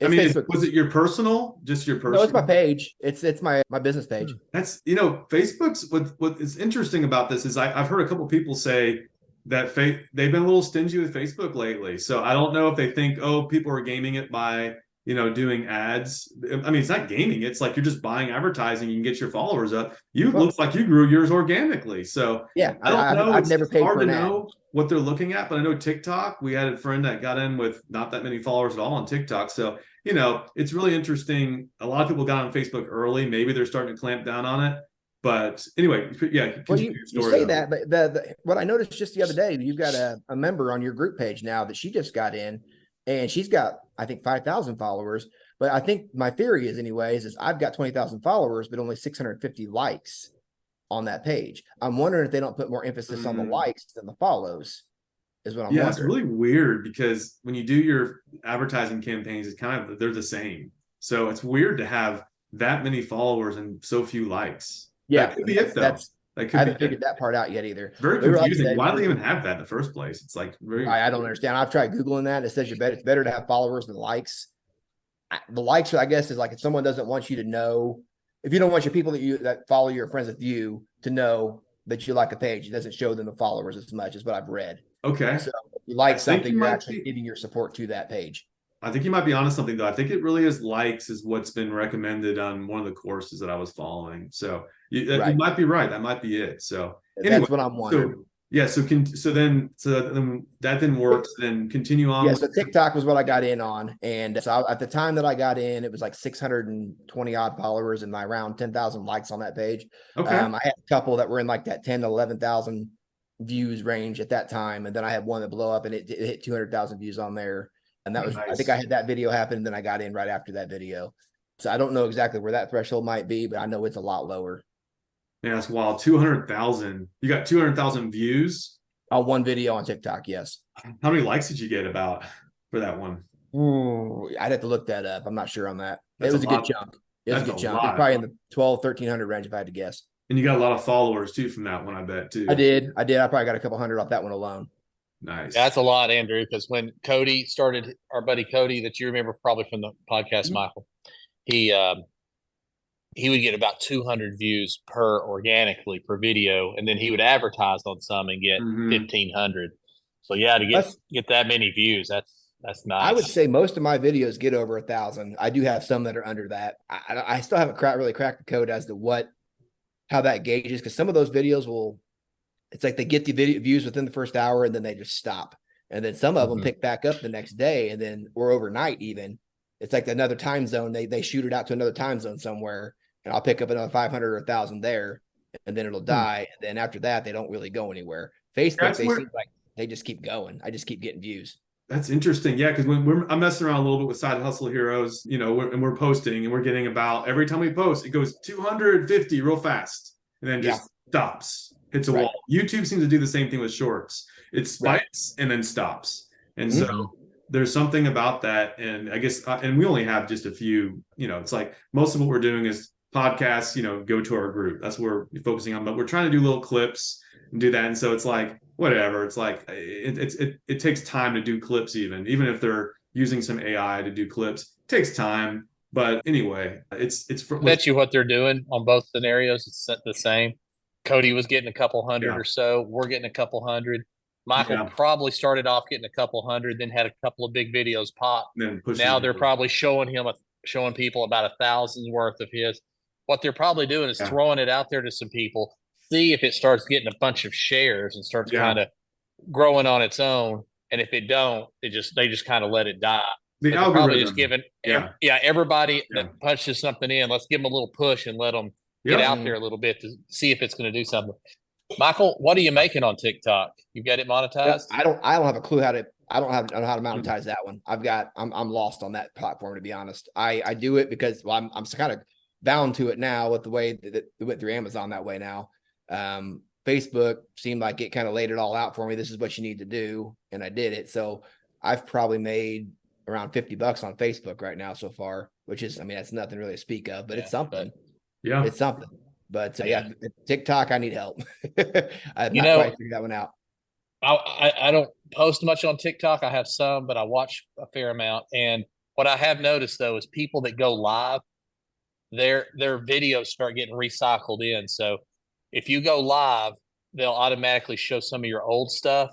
Was it your personal? Just your personal? No, it's my page. It's my business page. That's Facebook's what is interesting about this is I've heard a couple people say that they've been a little stingy with Facebook lately. So I don't know if they think, people are gaming it by, doing ads. I mean, it's not gaming. It's like you're just buying advertising. You can get your followers up. Looks like you grew yours organically. So yeah, I don't know. I've never paid hard for to an ad. know what they're looking at, but I know TikTok, we had a friend that got in with not that many followers at all on TikTok. So, it's really interesting. A lot of people got on Facebook early. Maybe they're starting to clamp down on it. But anyway, well, you say that, but what I noticed just the other day, you've got a member on your group page now that she just got in, and she's got, I think, 5,000 followers. But I think my theory is, anyways, is I've got 20,000 followers, but only 650 likes on that page. I'm wondering if they don't put more emphasis on the likes than the follows. Is what I'm wondering. It's really weird because when you do your advertising campaigns, it's kind of they're the same. So it's weird to have that many followers and so few likes. Yeah, that could be it though. I haven't figured that part out yet either. Very confusing. Why do they even have that in the first place? It's like I don't understand. I've tried Googling that. It says it's better to have followers than likes. The likes, I guess, is like if someone doesn't want you to know, if you don't want your people that follow your friends with you to know that you like a page, it doesn't show them the followers as much as what I've read. Okay. So if you like something, you're actually giving your support to that page. I think you might be onto something though. I think it really is likes is what's been recommended on one of the courses that I was following. So you might be right. That might be it. So anyway, that's what I'm wondering. So then that didn't work. So then continue on. Yeah. So TikTok was what I got in on, and so at the time that I got in, it was like 620 odd followers and around 10,000 likes on that page. Okay. I had a couple that were in like that 10 to 11,000 views range at that time, and then I had one that blew up and it hit 200,000 views on there. And that was, nice. I think I had that video happen, and then I got in right after that video. So I don't know exactly where that threshold might be, but I know it's a lot lower. Yeah, it's wild. 200,000. You got 200,000 views on one video on TikTok. Yes. How many likes did you get about for that one? Ooh, I'd have to look that up. I'm not sure on that. It was a good chunk. It was a good chunk. Probably in the 1,300 range if I had to guess. And you got a lot of followers too from that one, I bet too. I did. I probably got a couple hundred off that one alone. Nice. That's a lot, Andrew, because when Cody started, our buddy Cody, that you remember probably from the podcast, Michael, he would get about 200 views organically per video, and then he would advertise on some and get 1,500. So yeah, to get that many views, that's nice. I would say most of my videos get over 1,000. I do have some that are under that. I still haven't really cracked the code as to what how that gauges, because some of those videos will, it's like they get the video views within the first hour and then they just stop. And then some of them Mhm. pick back up the next day and then or overnight even. It's like another time zone. They shoot it out to another time zone somewhere, and I'll pick up another 500 or 1,000 there, and then it'll die. And then after that, they don't really go anywhere. Facebook, That's they where seem like they just keep going. I just keep getting views. That's interesting. Yeah, because I'm messing around a little bit with Side Hustle Heroes, and we're posting and we're getting about every time we post, it goes 250 real fast and then just stops, hits a Right. wall. YouTube seems to do the same thing with shorts. It Right. spikes and then stops. And Mhm. so there's something about that. And I guess, and we only have just a few, it's like most of what we're doing is podcasts, go to our group. That's what we're focusing on. But we're trying to do little clips and do that. And so it's like, whatever. It's like it takes time to do clips, even if they're using some AI to do clips. It takes time. But anyway, it's for I bet you what they're doing on both scenarios is the same. Cody was getting a couple hundred Yeah. or so. We're getting a couple hundred. Michael Yeah. probably started off getting a couple hundred, then had a couple of big videos pop. then pushing Now it they're over. probably showing people about 1,000 worth of his. What they're probably doing is Yeah. throwing it out there to some people, see if it starts getting a bunch of shares and starts Yeah. kind of growing on its own. And if it don't, they just kind of let it die. The But they're probably algorithm. just giving Yeah. everybody Yeah. that punches something in, let's give them a little push and let them get Yep. out there a little bit to see if it's going to do something. Michael, what are you making on TikTok? You got it monetized? I don't have a clue how to I don't know how to monetize that one. I'm lost on that platform, to be honest. I do it because I'm kind of bound to it now with the way that it went through Amazon that way now. Facebook seemed like it kind of laid it all out for me. This is what you need to do, and I did it. So I've probably made around $50 on Facebook right now so far, which is, I mean, that's nothing really to speak of, but it's something. Yeah. It's something. But yeah, TikTok, I need help. I have You not know, quite figured that one out. I don't post much on TikTok. I have some, but I watch a fair amount. And what I have noticed though is people that go live, their videos start getting recycled in. So if you go live, they'll automatically show some of your old stuff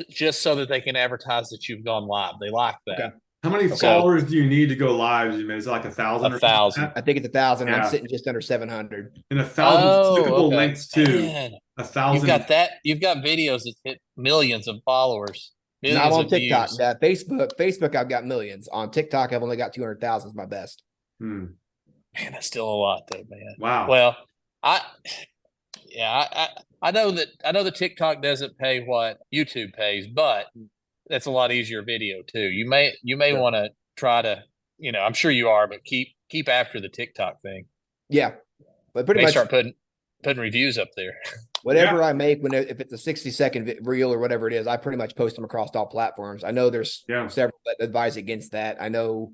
just so that they can advertise that you've gone live. They like that. Okay. How many followers do you need to go live? Is it like 1,000 or 1,000? I think it's 1,000. Yeah. I'm sitting just under 700. And 1,000 clickable links too. Man, 1,000. you've got that. You've got videos that hit millions of followers. Millions Not on of TikTok. views. Facebook, I've got millions. On TikTok, I've only got 200,000 is my best. Man, that's still a lot, though, man. Wow. Well, I know that TikTok doesn't pay what YouTube pays, but that's a lot easier video too. You may Sure. want to try to, I'm sure you are, but keep after the TikTok thing. Yeah, but pretty May much start putting reviews up there. whatever I make, if it's a 60-second reel or whatever it is, I pretty much post them across all platforms. I know there's several that advise against that. I know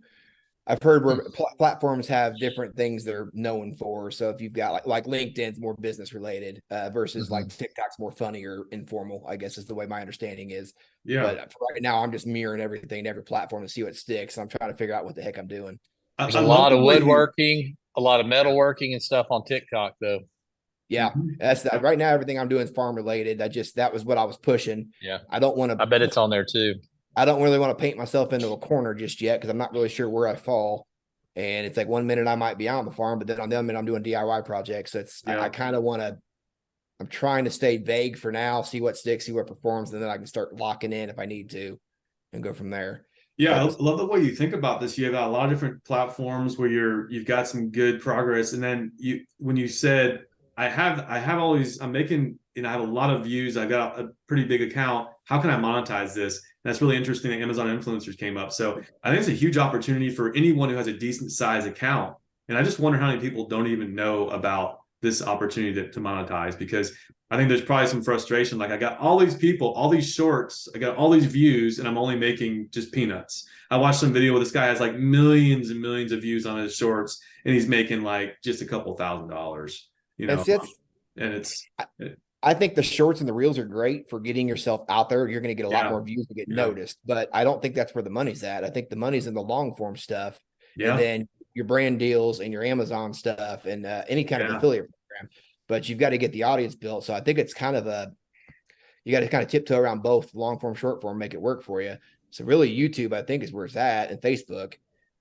I've heard where platforms have different things they're known for. So if you've got like LinkedIn's more business related versus like TikTok's more funny or informal, I guess is the way my understanding is. Yeah. But for right now, I'm just mirroring everything, every platform to see what sticks. I'm trying to figure out what the heck I'm doing. There's a lot of woodworking, a lot of metalworking and stuff on TikTok though. Yeah, that's that. Right now, everything I'm doing is farm related. That was what I was pushing. Yeah. I don't want to. I bet it's on there too. I don't really want to paint myself into a corner just yet because I'm not really sure where I fall. And it's like 1 minute I might be on the farm, but then on the other minute I'm doing DIY projects. So I kind of want to. I'm trying to stay vague for now, see what sticks, see what performs, and then I can start locking in if I need to, and go from there. Yeah, I love the way you think about this. You have got a lot of different platforms where you've got some good progress, and then when you said I have all these, I'm making, I have a lot of views. I've got a pretty big account. How can I monetize this? And that's really interesting that Amazon influencers came up. So I think it's a huge opportunity for anyone who has a decent size account. And I just wonder how many people don't even know about this opportunity to monetize, because I think there's probably some frustration. Like, I got all these people, all these shorts, I got all these views, and I'm only making just peanuts. I watched some video where this guy has like millions and millions of views on his shorts, and he's making like just a couple $1,000s, I think the shorts and the reels are great for getting yourself out there. You're going to get a lot more views to get noticed, but I don't think that's where the money's at. I think the money's in the long form stuff, and then your brand deals and your Amazon stuff and any kind of affiliate program. But you've got to get the audience built. So I think it's kind of you got to kind of tiptoe around both long form, short form, make it work for you. So really YouTube, I think, is where it's at, and Facebook.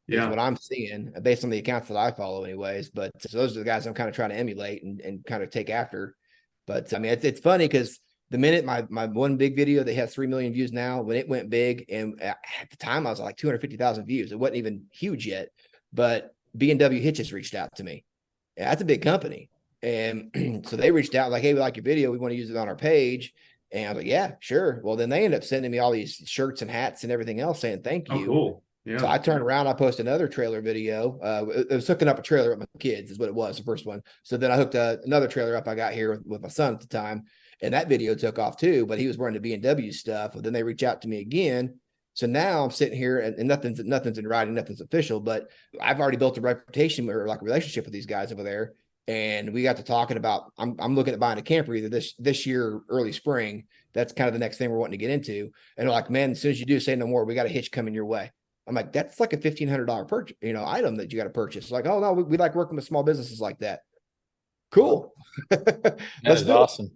is Yeah. what I'm seeing based on the accounts that I follow anyways. But so those are the guys I'm kind of trying to emulate and kind of take after. But I mean, it's funny because the minute my one big video that has 3 million views now, when it went big, and at the time I was like 250,000 views. It wasn't even huge yet, but B&W Hitches reached out to me. Yeah, that's a big company. And so they reached out like, hey, we like your video. We want to use it on our page. And I was like, yeah, sure. Well, then they end up sending me all these shirts and hats and everything else saying thank Oh, you. cool. So Yeah. I turned around, I posted another trailer video. It was hooking up a trailer with my kids is what it was, the first one. So then I hooked another trailer up I got here with my son at the time. And that video took off too, but he was wearing the B&W stuff. But then they reach out to me again. So now I'm sitting here and nothing's in writing, nothing's official, but I've already built a reputation or like a relationship with these guys over there. And we got to talking about, I'm looking at buying a camper either this year or early spring. That's kind of the next thing we're wanting to get into. And they're like, man, as soon as you do say no more, we got a hitch coming your way. I'm like, that's like a $1,500 purchase, item that you got to purchase. Like, oh no, we like working with small businesses like that. Cool. That Let's is do it. awesome.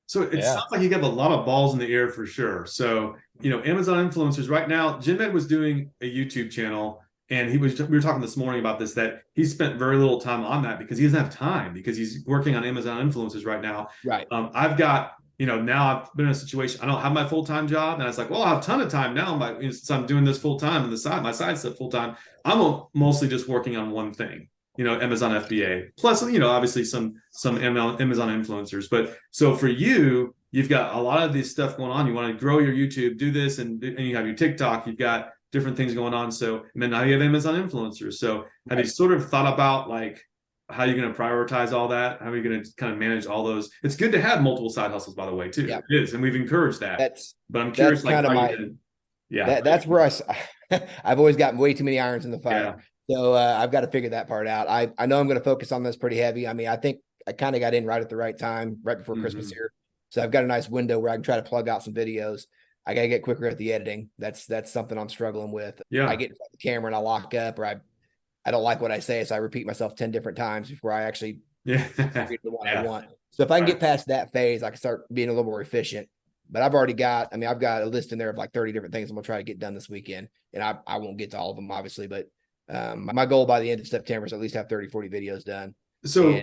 So it Yeah. sounds like you have a lot of balls in the air for sure. So, Amazon influencers right now, Jim Ed was doing a YouTube channel, and we were talking this morning about this, that he spent very little time on that because he doesn't have time because he's working on Amazon influencers right now. Right. I've got, now I've been in a situation, I don't have my full-time job, and I was like, well, I have a ton of time now, since I'm doing this full-time and my side stuff full-time. I'm mostly just working on one thing. Amazon FBA, plus, obviously some Amazon influencers. But so for you, you've got a lot of this stuff going on. You want to grow your YouTube, do this, and you have your TikTok, you've got different things going on. So, and then now you have Amazon influencers. So have you sort of thought about like how you're going to prioritize all that? How are you going to kind of manage all those? It's good to have multiple side hustles, by the way, too. Yeah. It is. And we've encouraged that. But I'm curious, like, kind of how that's where I've always gotten way too many irons in the fire. Yeah. So I've got to figure that part out. I know I'm going to focus on this pretty heavy. I mean, I think I kind of got in right at the right time, right before Christmas here. So I've got a nice window where I can try to plug out some videos. I got to get quicker at the editing. That's something I'm struggling with. Yeah. I get in front of the camera and I lock up, or I don't like what I say, so I repeat myself 10 different times before I actually get the one I want. So if I can get past that phase, I can start being a little more efficient. But I've got a list in there of like 30 different things I'm going to try to get done this weekend. And I won't get to all of them, obviously, but my goal by the end of September is at least have 30, 40 videos done. So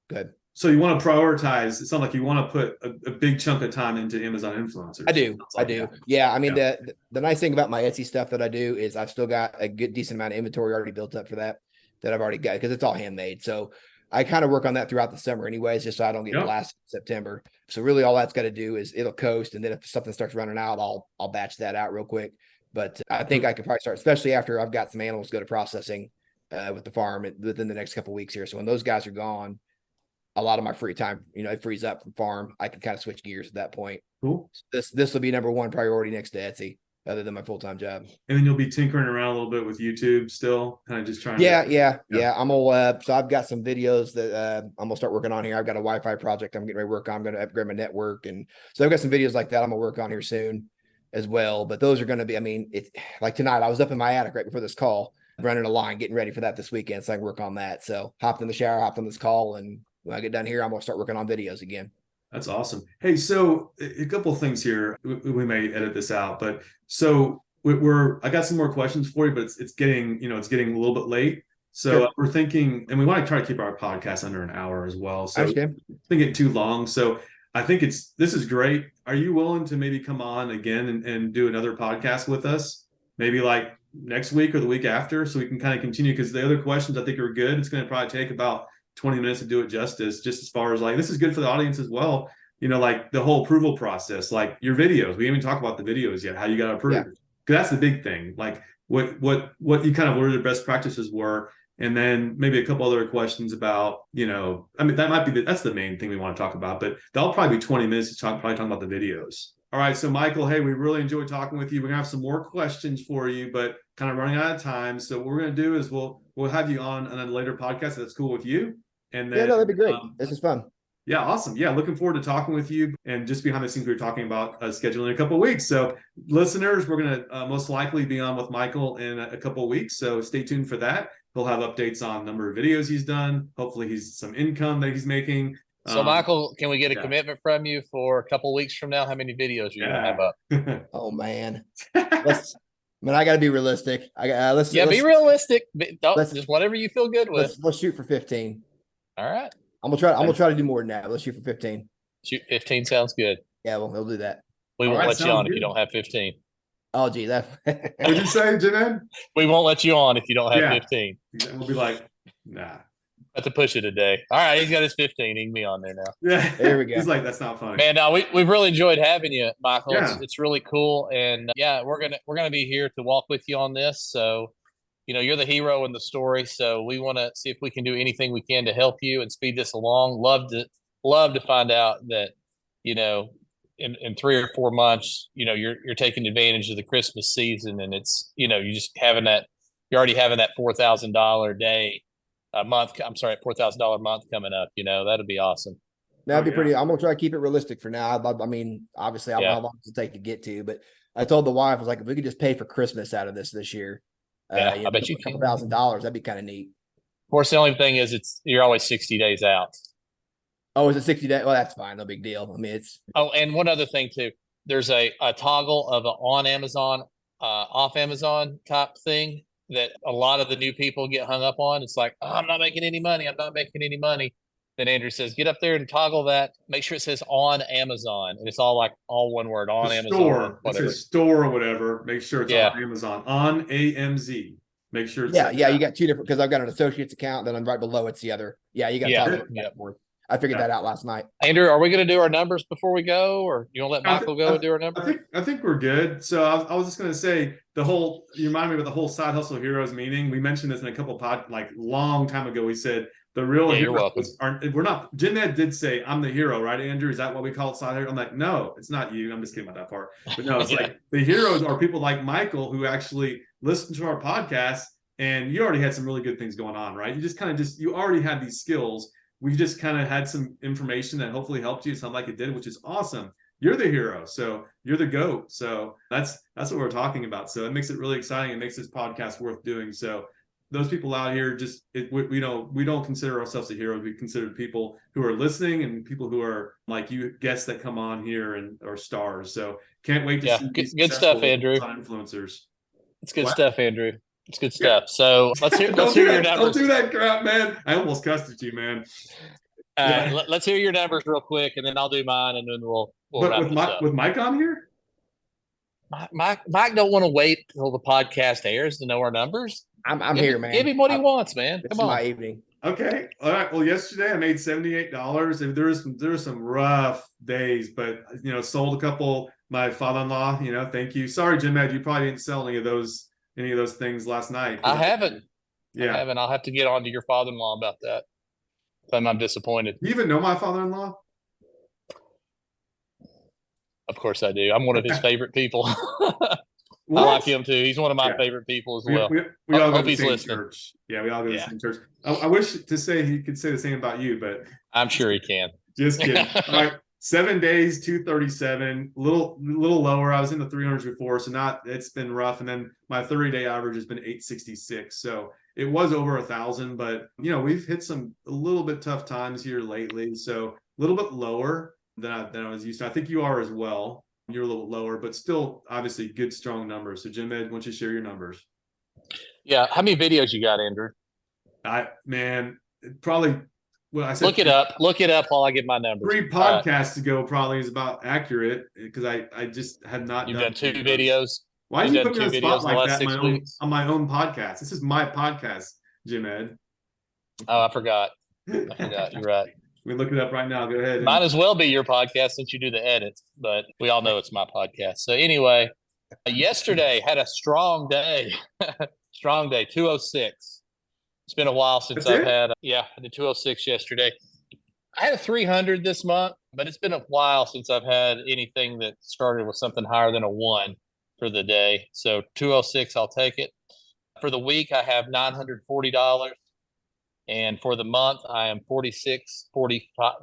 good. So you want to prioritize, it sounds like you want to put a big chunk of time into Amazon influencers. I do. Like, I do. Yeah. I mean, the nice thing about my Etsy stuff that I do is I've still got a good decent amount of inventory already built up for that I've already got, because it's all handmade. So I kind of work on that throughout the summer anyways, just so I don't get blasted in September. So really all that's got to do is it'll coast. And then if something starts running out, I'll batch that out real quick. But I think I could probably start, especially after I've got some animals go to processing with the farm within the next couple of weeks here. So when those guys are gone, a lot of my free time, it frees up from farm. I can kind of switch gears at that point. Cool. This will be number one priority next to Etsy, other than my full-time job. And then you'll be tinkering around a little bit with YouTube still, kind of just trying Yeah. I'm all so I've got some videos that I'm gonna start working on here. I've got a Wi-Fi project I'm getting ready to work on. I'm gonna upgrade my network, and so I've got some videos like that I'm gonna work on here soon as well. But those are gonna be, it's like tonight I was up in my attic right before this call, running a line, getting ready for that this weekend, so I can work on that. So hopped in the shower, hopped on this call, and when I get done here, I'm gonna start working on videos again. That's awesome. Hey, so a couple of things here. We may edit this out, but so I got some more questions for you, but it's getting a little bit late. So we're thinking, and we want to try to keep our podcast under an hour as well. So it's been getting too long. So I think this is great. Are you willing to maybe come on again and do another podcast with us? Maybe like next week or the week after, so we can kind of continue, because the other questions I think are good. It's going to probably take about 20 minutes to do it justice, just as far as like, this is good for the audience as well. Like the whole approval process, like your videos. We haven't even talked about the videos yet, how you got approved. Because that's the big thing. Like what you kind of where the best practices were. And then maybe a couple other questions about, that's the main thing we want to talk about, but that'll probably be 20 minutes to probably talking about the videos. All right. So Michael, hey, we really enjoyed talking with you. We're gonna have some more questions for you, but kind of running out of time. So what we're going to do is we'll have you on a later podcast. If that's cool with you. And then, that'd be great. This is fun. Yeah, awesome. Yeah, looking forward to talking with you. And just behind the scenes, we were talking about scheduling in a couple of weeks. So listeners, we're going to most likely be on with Michael in a couple of weeks. So stay tuned for that. He'll have updates on number of videos he's done. Hopefully he's some income that he's making. So Michael, can we get a commitment from you for a couple of weeks from now? How many videos are you going to have up? Oh man, mean, I got to be realistic. Let's Yeah, let's be realistic. Don't, let's just whatever you feel good with. let's shoot for 15. All right. I'm gonna try to do more than that. Let's shoot for 15. Shoot, 15 sounds good. Yeah, well, we'll do that. We All won't right, let you sounds on if you good. don't have 15. Oh, gee, that. What'd you say, Jim? We won't let you on if you don't have Yeah. 15. We'll be like, nah. Have to push it a day. All right, he's got his 15. He can be on there now. Yeah. There we go. He's like, that's not funny. Man, we've really enjoyed having you, Michael. Yeah. It's really cool, and yeah, we're gonna be here to walk with you on this. So, you're the hero in the story. So we want to see if we can do anything we can to help you and speed this along. Love to find out that in 3 or 4 months, you're taking advantage of the Christmas season, and it's you just having that you're already having that $4,000 day. A month. I'm sorry, $4,000 month coming up. That'd be awesome. That'd be yeah. pretty. I'm gonna try to keep it realistic for now. I mean, obviously, I don't know how long it'll take to get to, but I told the wife, I was like, if we could just pay for Christmas out of this year, Yeah, I bet you a couple can. $1,000, that'd be kind of neat. Of course, the only thing is you're always 60 days out. Oh, is it 60 days? Well, that's fine. No big deal. I mean, it's Oh, and one other thing too. There's a toggle of a on Amazon, off Amazon type thing that a lot of the new people get hung up on. It's like, oh, I'm not making any money. I'm not making any money. Then Andrew says, get up there and toggle that. Make sure it says on Amazon. And it's all one word on The Amazon. store. Whatever. It says store or whatever. Make sure it's Yeah. on Amazon. On AMZ. Make sure it's yeah. You got two different because I've got an associate's account, then I'm right below it's the other. Yeah, you got to Yeah. toggle it Yeah. back and forth. I figured that out last night. Andrew, are we going to do our numbers before we go, or you want to let Michael go and do our numbers? I think we're good. So I was just gonna say you remind me of the whole Side Hustle Heroes meeting. We mentioned this in a couple long time ago. We said the real You're welcome. heroes aren't. We're not. Jim Ed did say I'm the hero, right, Andrew? Is that what we call it, Side Hero? I'm like, no, it's not you. I'm just kidding about that part. But no, it's Yeah. like the heroes are people like Michael who actually listen to our podcast, and you already had some really good things going on, right? You just kind of you already had these skills. We just kind of had some information that hopefully helped you. It sounded like it did, which is awesome. You're the hero, so you're the GOAT. So that's what we're talking about. So it makes it really exciting. It makes this podcast worth doing. So those people out here, we don't consider ourselves the heroes. We consider people who are listening and people who are like you, guests that come on here and are stars. So can't wait to see these good stuff, successful Andrew. influencers. It's good What? stuff, Andrew. It's good stuff. So let's hear your numbers. Don't do that crap, man. I almost cussed at you, man. Let's hear your numbers real quick, and then I'll do mine, and then we'll But wrap this up. with Mike on here, Mike don't want to wait till the podcast airs to know our numbers. I'm here, man. Give him what he wants, man. This Come is on. my evening. okay, all right. Well, yesterday I made $78, and there were some rough days, but sold a couple. My father-in-law, thank you. Sorry, Jim Ed, you probably didn't sell any of those things last night. I haven't. Yeah, I haven't. I'll have to get on to your father-in-law about that. I'm disappointed. You even know my father-in-law? Of course I do. I'm one of his favorite people. I What? like him too. He's one of my Yeah. favorite people as We, well. we all go hope to the he's same listening. church. Yeah, we all go to the Yeah. same church. I wish to say he could say the same about you, but I'm sure he can. just kidding. All right, 7 days, 237, little lower. I was in the 300s before, so it's been rough. And then my 30-day average has been 866. So it was over 1,000, but we've hit some a little bit tough times here lately. So a little bit lower than I was used to. I think you are as well. You're a little lower, but still obviously good, strong numbers. So Jim Ed, why don't you share your numbers? Yeah. How many videos you got, Andrew? Probably. Well, I said Look it up. Look it up while I get my numbers. 3 podcasts ago probably is about accurate because I just have not. You've done 2 videos. Why You've did you done put me on 2 the spot videos in the like last that 6 weeks. on my own podcast? This is my podcast, Jim Ed. Oh, I forgot. You're right. We look it up right now. Go ahead. Might as well be your podcast since you do the edits, but we all know it's my podcast. So anyway, yesterday had a strong day. Strong day, 206. It's been a while since That's I've it? had, I did 206 yesterday. I had a 300 this month, but it's been a while since I've had anything that started with something higher than a 1 for the day. So 206, I'll take it. For the week, I have $940. And for the month, I am 46.45.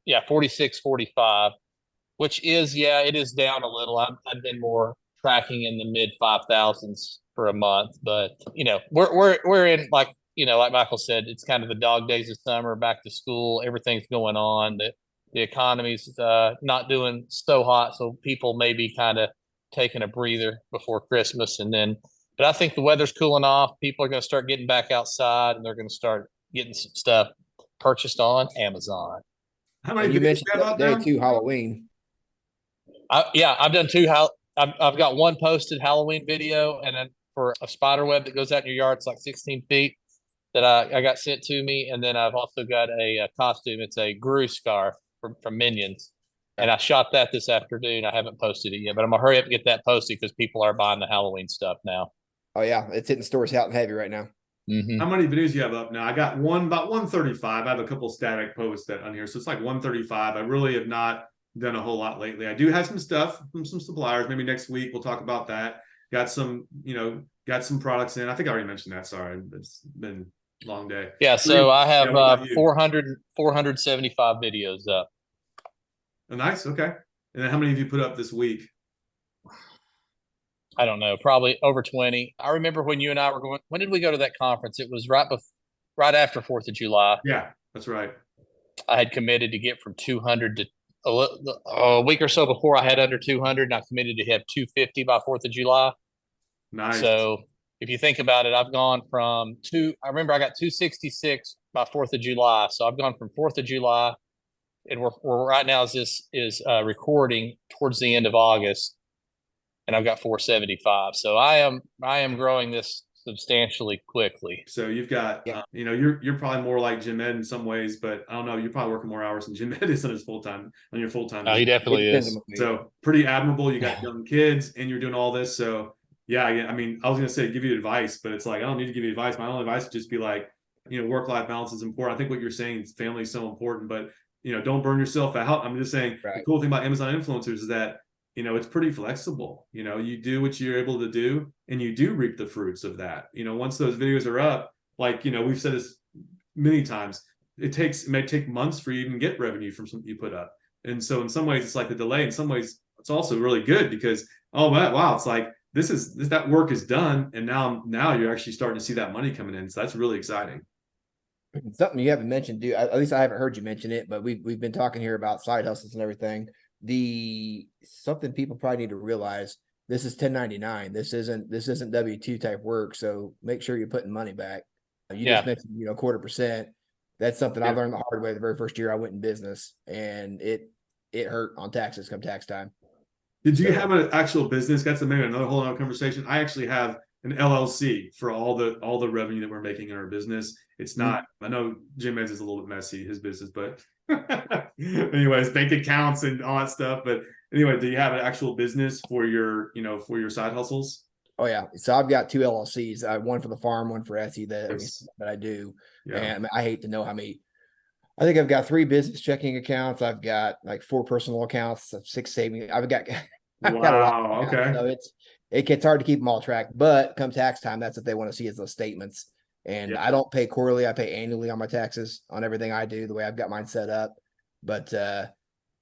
Yeah, 46.45, which is, it is down a little. I've been more tracking in the mid 5,000s for a month, but we're in like Michael said, it's kind of the dog days of summer, back to school, everything's going on. The economy's not doing so hot, so people may be kind of taking a breather before Christmas, and then. But I think the weather's cooling off. People are going to start getting back outside, and they're going to start getting some stuff purchased on Amazon. How many And you videos mentioned do the you have other out day now? too, Halloween. Yeah, I've done two. I've got one posted Halloween video, and then for a spider web that goes out in your yard, it's like 16 feet that I got sent to me, and then I've also got a costume. It's a Gru scarf from Minions, and I shot that this afternoon. I haven't posted it yet, but I'm gonna hurry up and get that posted because people are buying the Halloween stuff now. Oh yeah, it's hitting stores hot and heavy right now. Mm-hmm. How many videos do you have up now? I got one about 135. I have a couple static posts that on here, so it's like 135. I really have not done a whole lot lately. I do have some stuff from some suppliers. Maybe next week we'll talk about that. Got some, got some products in. I think I already mentioned that. Sorry, it's been a long day. Yeah, so I have what about you? 475 videos up. Oh, nice. Okay. And then how many have you put up this week? I don't know, probably over 20. I remember when you and I were going. When did we go to that conference? It was right after 4th of July. Yeah, that's right. I had committed to get from 200 to a week or so before I had under 200, and I committed to have 250 by 4th of July. Nice. So if you think about it, I've gone from I remember I got 266 by 4th of July. So I've gone from 4th of July, and we're right now as this is recording towards the end of August, and I've got 475. So I am growing this substantially quickly. So you've got, Yeah. You're probably more like Jim Ed in some ways, but I don't know. You're probably working more hours than Jim Ed is on his on your full time. He definitely It depends is. on the So pretty admirable. You got young kids and you're doing all this. So yeah, I mean, I was going to say, give you advice, but it's like, I don't need to give you advice. My only advice would just be like, work-life balance is important. I think what you're saying is family is so important, but don't burn yourself out. I'm just saying Right. The cool thing about Amazon influencers is that, it's pretty flexible. You do what you're able to do and you do reap the fruits of that. Once those videos are up, like, we've said this many times, it may take months for you to even get revenue from something you put up. And so in some ways it's like the delay. In some ways it's also really good because, oh wow, it's like, that work is done. And now you're actually starting to see that money coming in. So that's really exciting. Something you haven't mentioned, dude. At least I haven't heard you mention it, but we've been talking here about side hustles and everything. Something people probably need to realize: this is 1099. This isn't W-2 type work. So make sure you're putting money back. You just mentioned 0.25%. That's something I learned the hard way the very first year I went in business, and it hurt on taxes come tax time. Did you have an actual business? That's maybe another whole other conversation. I actually have an LLC for all the revenue that we're making in our business. It's not. I know Jim Ed's is a little bit messy, his business, but anyways, bank accounts and all that stuff. But anyway, do you have an actual business for your side hustles? Oh yeah. So I've got 2 LLCs. One for the farm, one for Etsy that I do. Yeah. And I hate to know how many. I think I've got 3 business checking accounts. I've got like 4 personal accounts, 6 savings. I've got a lot. Wow. Okay. So it gets hard to keep them all tracked. But come tax time, that's what they want to see is those statements. And I don't pay quarterly. I pay annually on my taxes on everything I do, the way I've got mine set up. But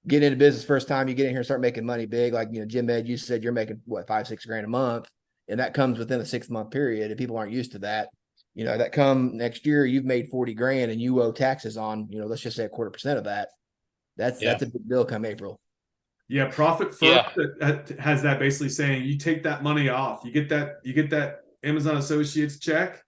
getting into business first time, you get in here and start making money big. Like, Jim Ed, you said you're making what, $5-6 grand a month. And that comes within a 6-month period. And people aren't used to that. That come next year, you've made 40 grand and you owe taxes on, let's just say 0.25% of that. That's a big deal come April. Yeah. Profit First has that basically saying you take that money off. You get that Amazon Associates check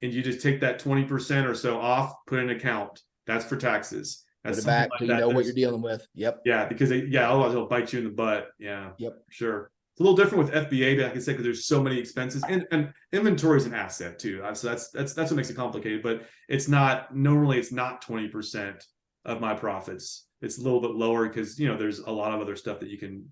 and you just take that 20% or so off, put in an account. That's for taxes. That's Put it back so you know what you're dealing with. Yep. Yeah. Because otherwise it'll bite you in the butt. Yeah. Yep. Sure. It's a little different with FBA, but I can say because there's so many expenses and inventory is an asset too. So that's what makes it complicated. But normally it's not 20% of my profits. It's a little bit lower because there's a lot of other stuff that you can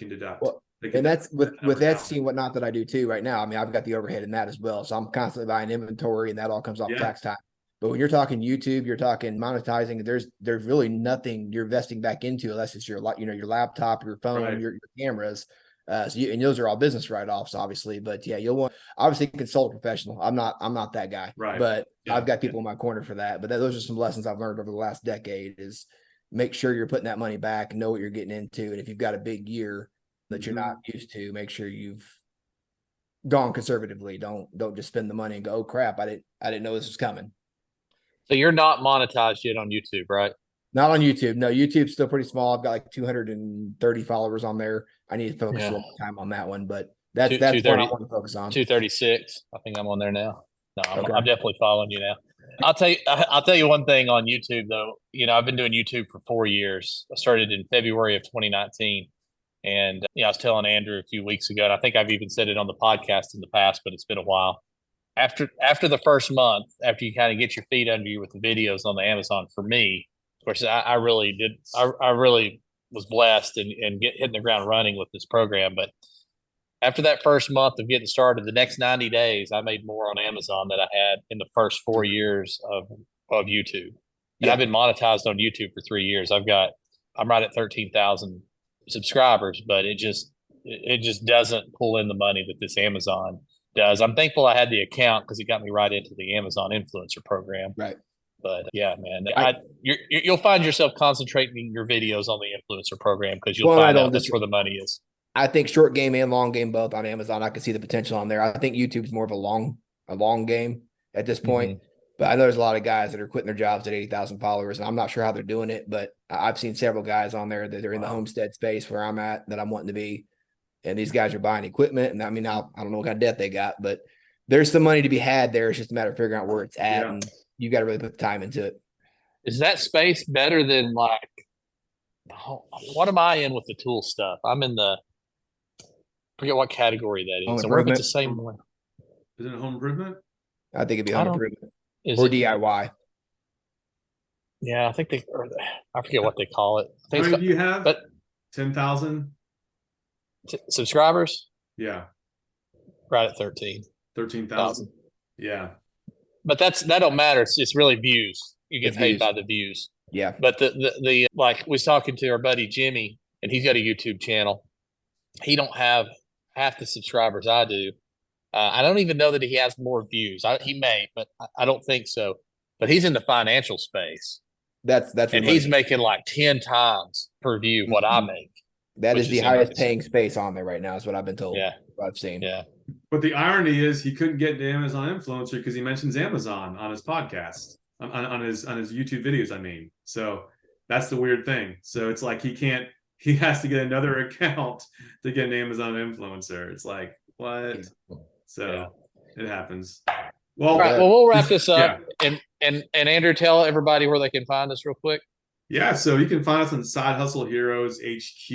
deduct. Well, and that's with Etsy and whatnot that I do too right now. I mean, I've got the overhead in that as well. So I'm constantly buying inventory and that all comes off tax time. But when you're talking YouTube, you're talking monetizing, there's really nothing you're investing back into unless it's your laptop, your phone, your cameras. And those are all business write-offs, obviously. But yeah, you'll want obviously consult a professional. I'm not that guy, right? But I've got people in my corner for that. But those are some lessons I've learned over the last decade: is make sure you're putting that money back, know what you're getting into, and if you've got a big year that you're not used to, make sure you've gone conservatively. Don't just spend the money and go, oh crap, I didn't know this was coming. So you're not monetized yet on YouTube, right? Not on YouTube. No, YouTube's still pretty small. I've got like 230 followers on there. I need to focus a Yeah. little more time on that one, but that's Two what I 30 want to focus on. 236. I think I'm on there now. No, Okay. I'm definitely following you now. I'll tell you one thing on YouTube though. I've been doing YouTube for 4 years. I started in February of 2019. And I was telling Andrew a few weeks ago, and I think I've even said it on the podcast in the past, but it's been a while. After the first month, after you kind of get your feet under you with the videos on the Amazon, for me, of course, I really did. I really was blessed and hitting the ground running with this program. But after that first month of getting started, the next 90 days, I made more on Amazon than I had in the first 4 years of YouTube. And Yeah. I've been monetized on YouTube for 3 years. I'm right at 13,000 subscribers, but it just doesn't pull in the money that this Amazon does. I'm thankful I had the account because it got me right into the Amazon influencer program. Right. But yeah, man, you'll find yourself concentrating your videos on the influencer program because you'll Well, I find don't out that's where the money is. I think short game and long game both on Amazon. I can see the potential on there. I think YouTube's more of a long game at this point. But I know there's a lot of guys that are quitting their jobs at 80,000 followers, and I'm not sure how they're doing it, but I've seen several guys on there that are in the homestead space where I'm at that I'm wanting to be. And these guys are buying equipment. And I mean, I don't know what kind of debt they got, but there's some money to be had there. It's just a matter of figuring out where it's at. And you got to really put the time into it. Is that space better than what am I in with the tool stuff? I'm in forget what category that is. I wonder if it's the same one. Is it home improvement? I think it'd be home improvement or DIY. Yeah, I think I forget what they call it. How many do you have? But 10,000 subscribers? Yeah. Right at 13,000. Yeah. But that don't matter. It's just really views. You get paid by the views. Yeah. But the like we was talking to our buddy Jimmy, and he's got a YouTube channel. He don't have half the subscribers I do. I don't even know that he has more views. He may, but I don't think so. But he's in the financial space. That's and he's making like 10 times per view what I make. That is the highest paying space on there right now, is what I've been told. Yeah. What I've seen. Yeah. But the irony is he couldn't get to Amazon influencer because he mentions Amazon on his podcast, on his YouTube videos, I mean. So that's the weird thing. So it's like he has to get another account to get an Amazon influencer. It's like, what? So it happens. Well, all right, well, we'll wrap this up. Yeah. And Andrew, tell everybody where they can find us real quick. Yeah, so you can find us on Side Hustle Heroes HQ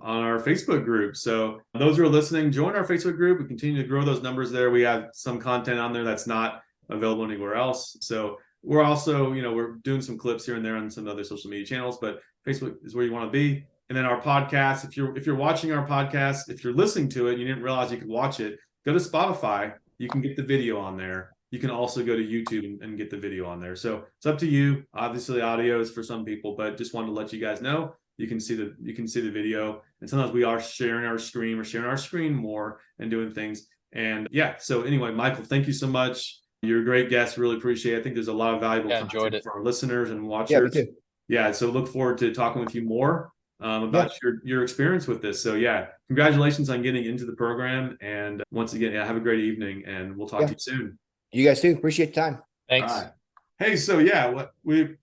on our Facebook group. So those who are listening, join our Facebook group. We continue to grow those numbers there. We have some content on there that's not available anywhere else. So we're also, we're doing some clips here and there on some other social media channels, but Facebook is where you want to be. And then our podcast, if you're watching our podcast, if you're listening to it, and you didn't realize you could watch it, go to Spotify. You can get the video on there. You can also go to YouTube and get the video on there. So it's up to you. Obviously, audio is for some people, but just wanted to let you guys know you can see the video. And sometimes we are sharing our screen. We're sharing our screen more and doing things. And yeah. So anyway, Michael, thank you so much. You're a great guest. Really appreciate it. I think there's a lot of valuable content for our listeners and watchers. Yeah. So look forward to talking with you more about your experience with this. So yeah, congratulations on getting into the program. And once again, have a great evening, and we'll talk to you soon. You guys too. Appreciate the time. Thanks. All right. Hey, so yeah,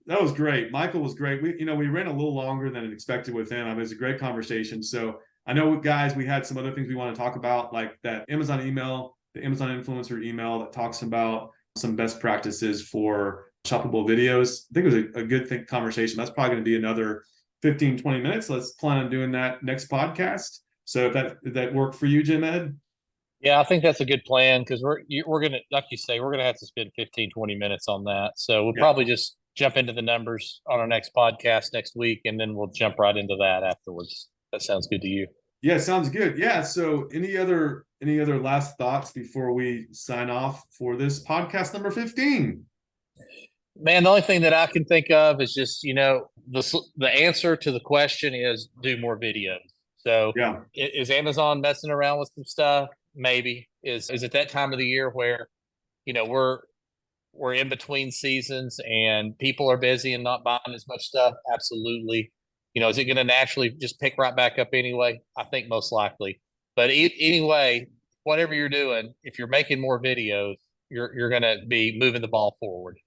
that was great. Michael was great. We ran a little longer than expected with him. I mean, it was a great conversation. So I know, guys, we had some other things we want to talk about, like that Amazon email, the Amazon influencer email that talks about some best practices for shoppable videos. I think it was a good conversation. That's probably going to be another 15, 20 minutes. Let's plan on doing that next podcast. So if that worked for you, Jim Ed? Yeah, I think that's a good plan because we're going to, like you say, we're going to have to spend 15, 20 minutes on that. So we'll probably just jump into the numbers on our next podcast next week, and then we'll jump right into that afterwards. That sounds good to you. Yeah, sounds good. Yeah. So any other last thoughts before we sign off for this podcast number 15? Man, the only thing that I can think of is just, the answer to the question is do more videos. So is Amazon messing around with some stuff? Maybe. Is it that time of the year where, we're in between seasons and people are busy and not buying as much stuff? Absolutely. Is it going to naturally just pick right back up anyway? I think most likely. But anyway, whatever you're doing, if you're making more videos, you're going to be moving the ball forward.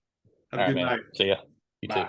Have a good night. See ya. You too.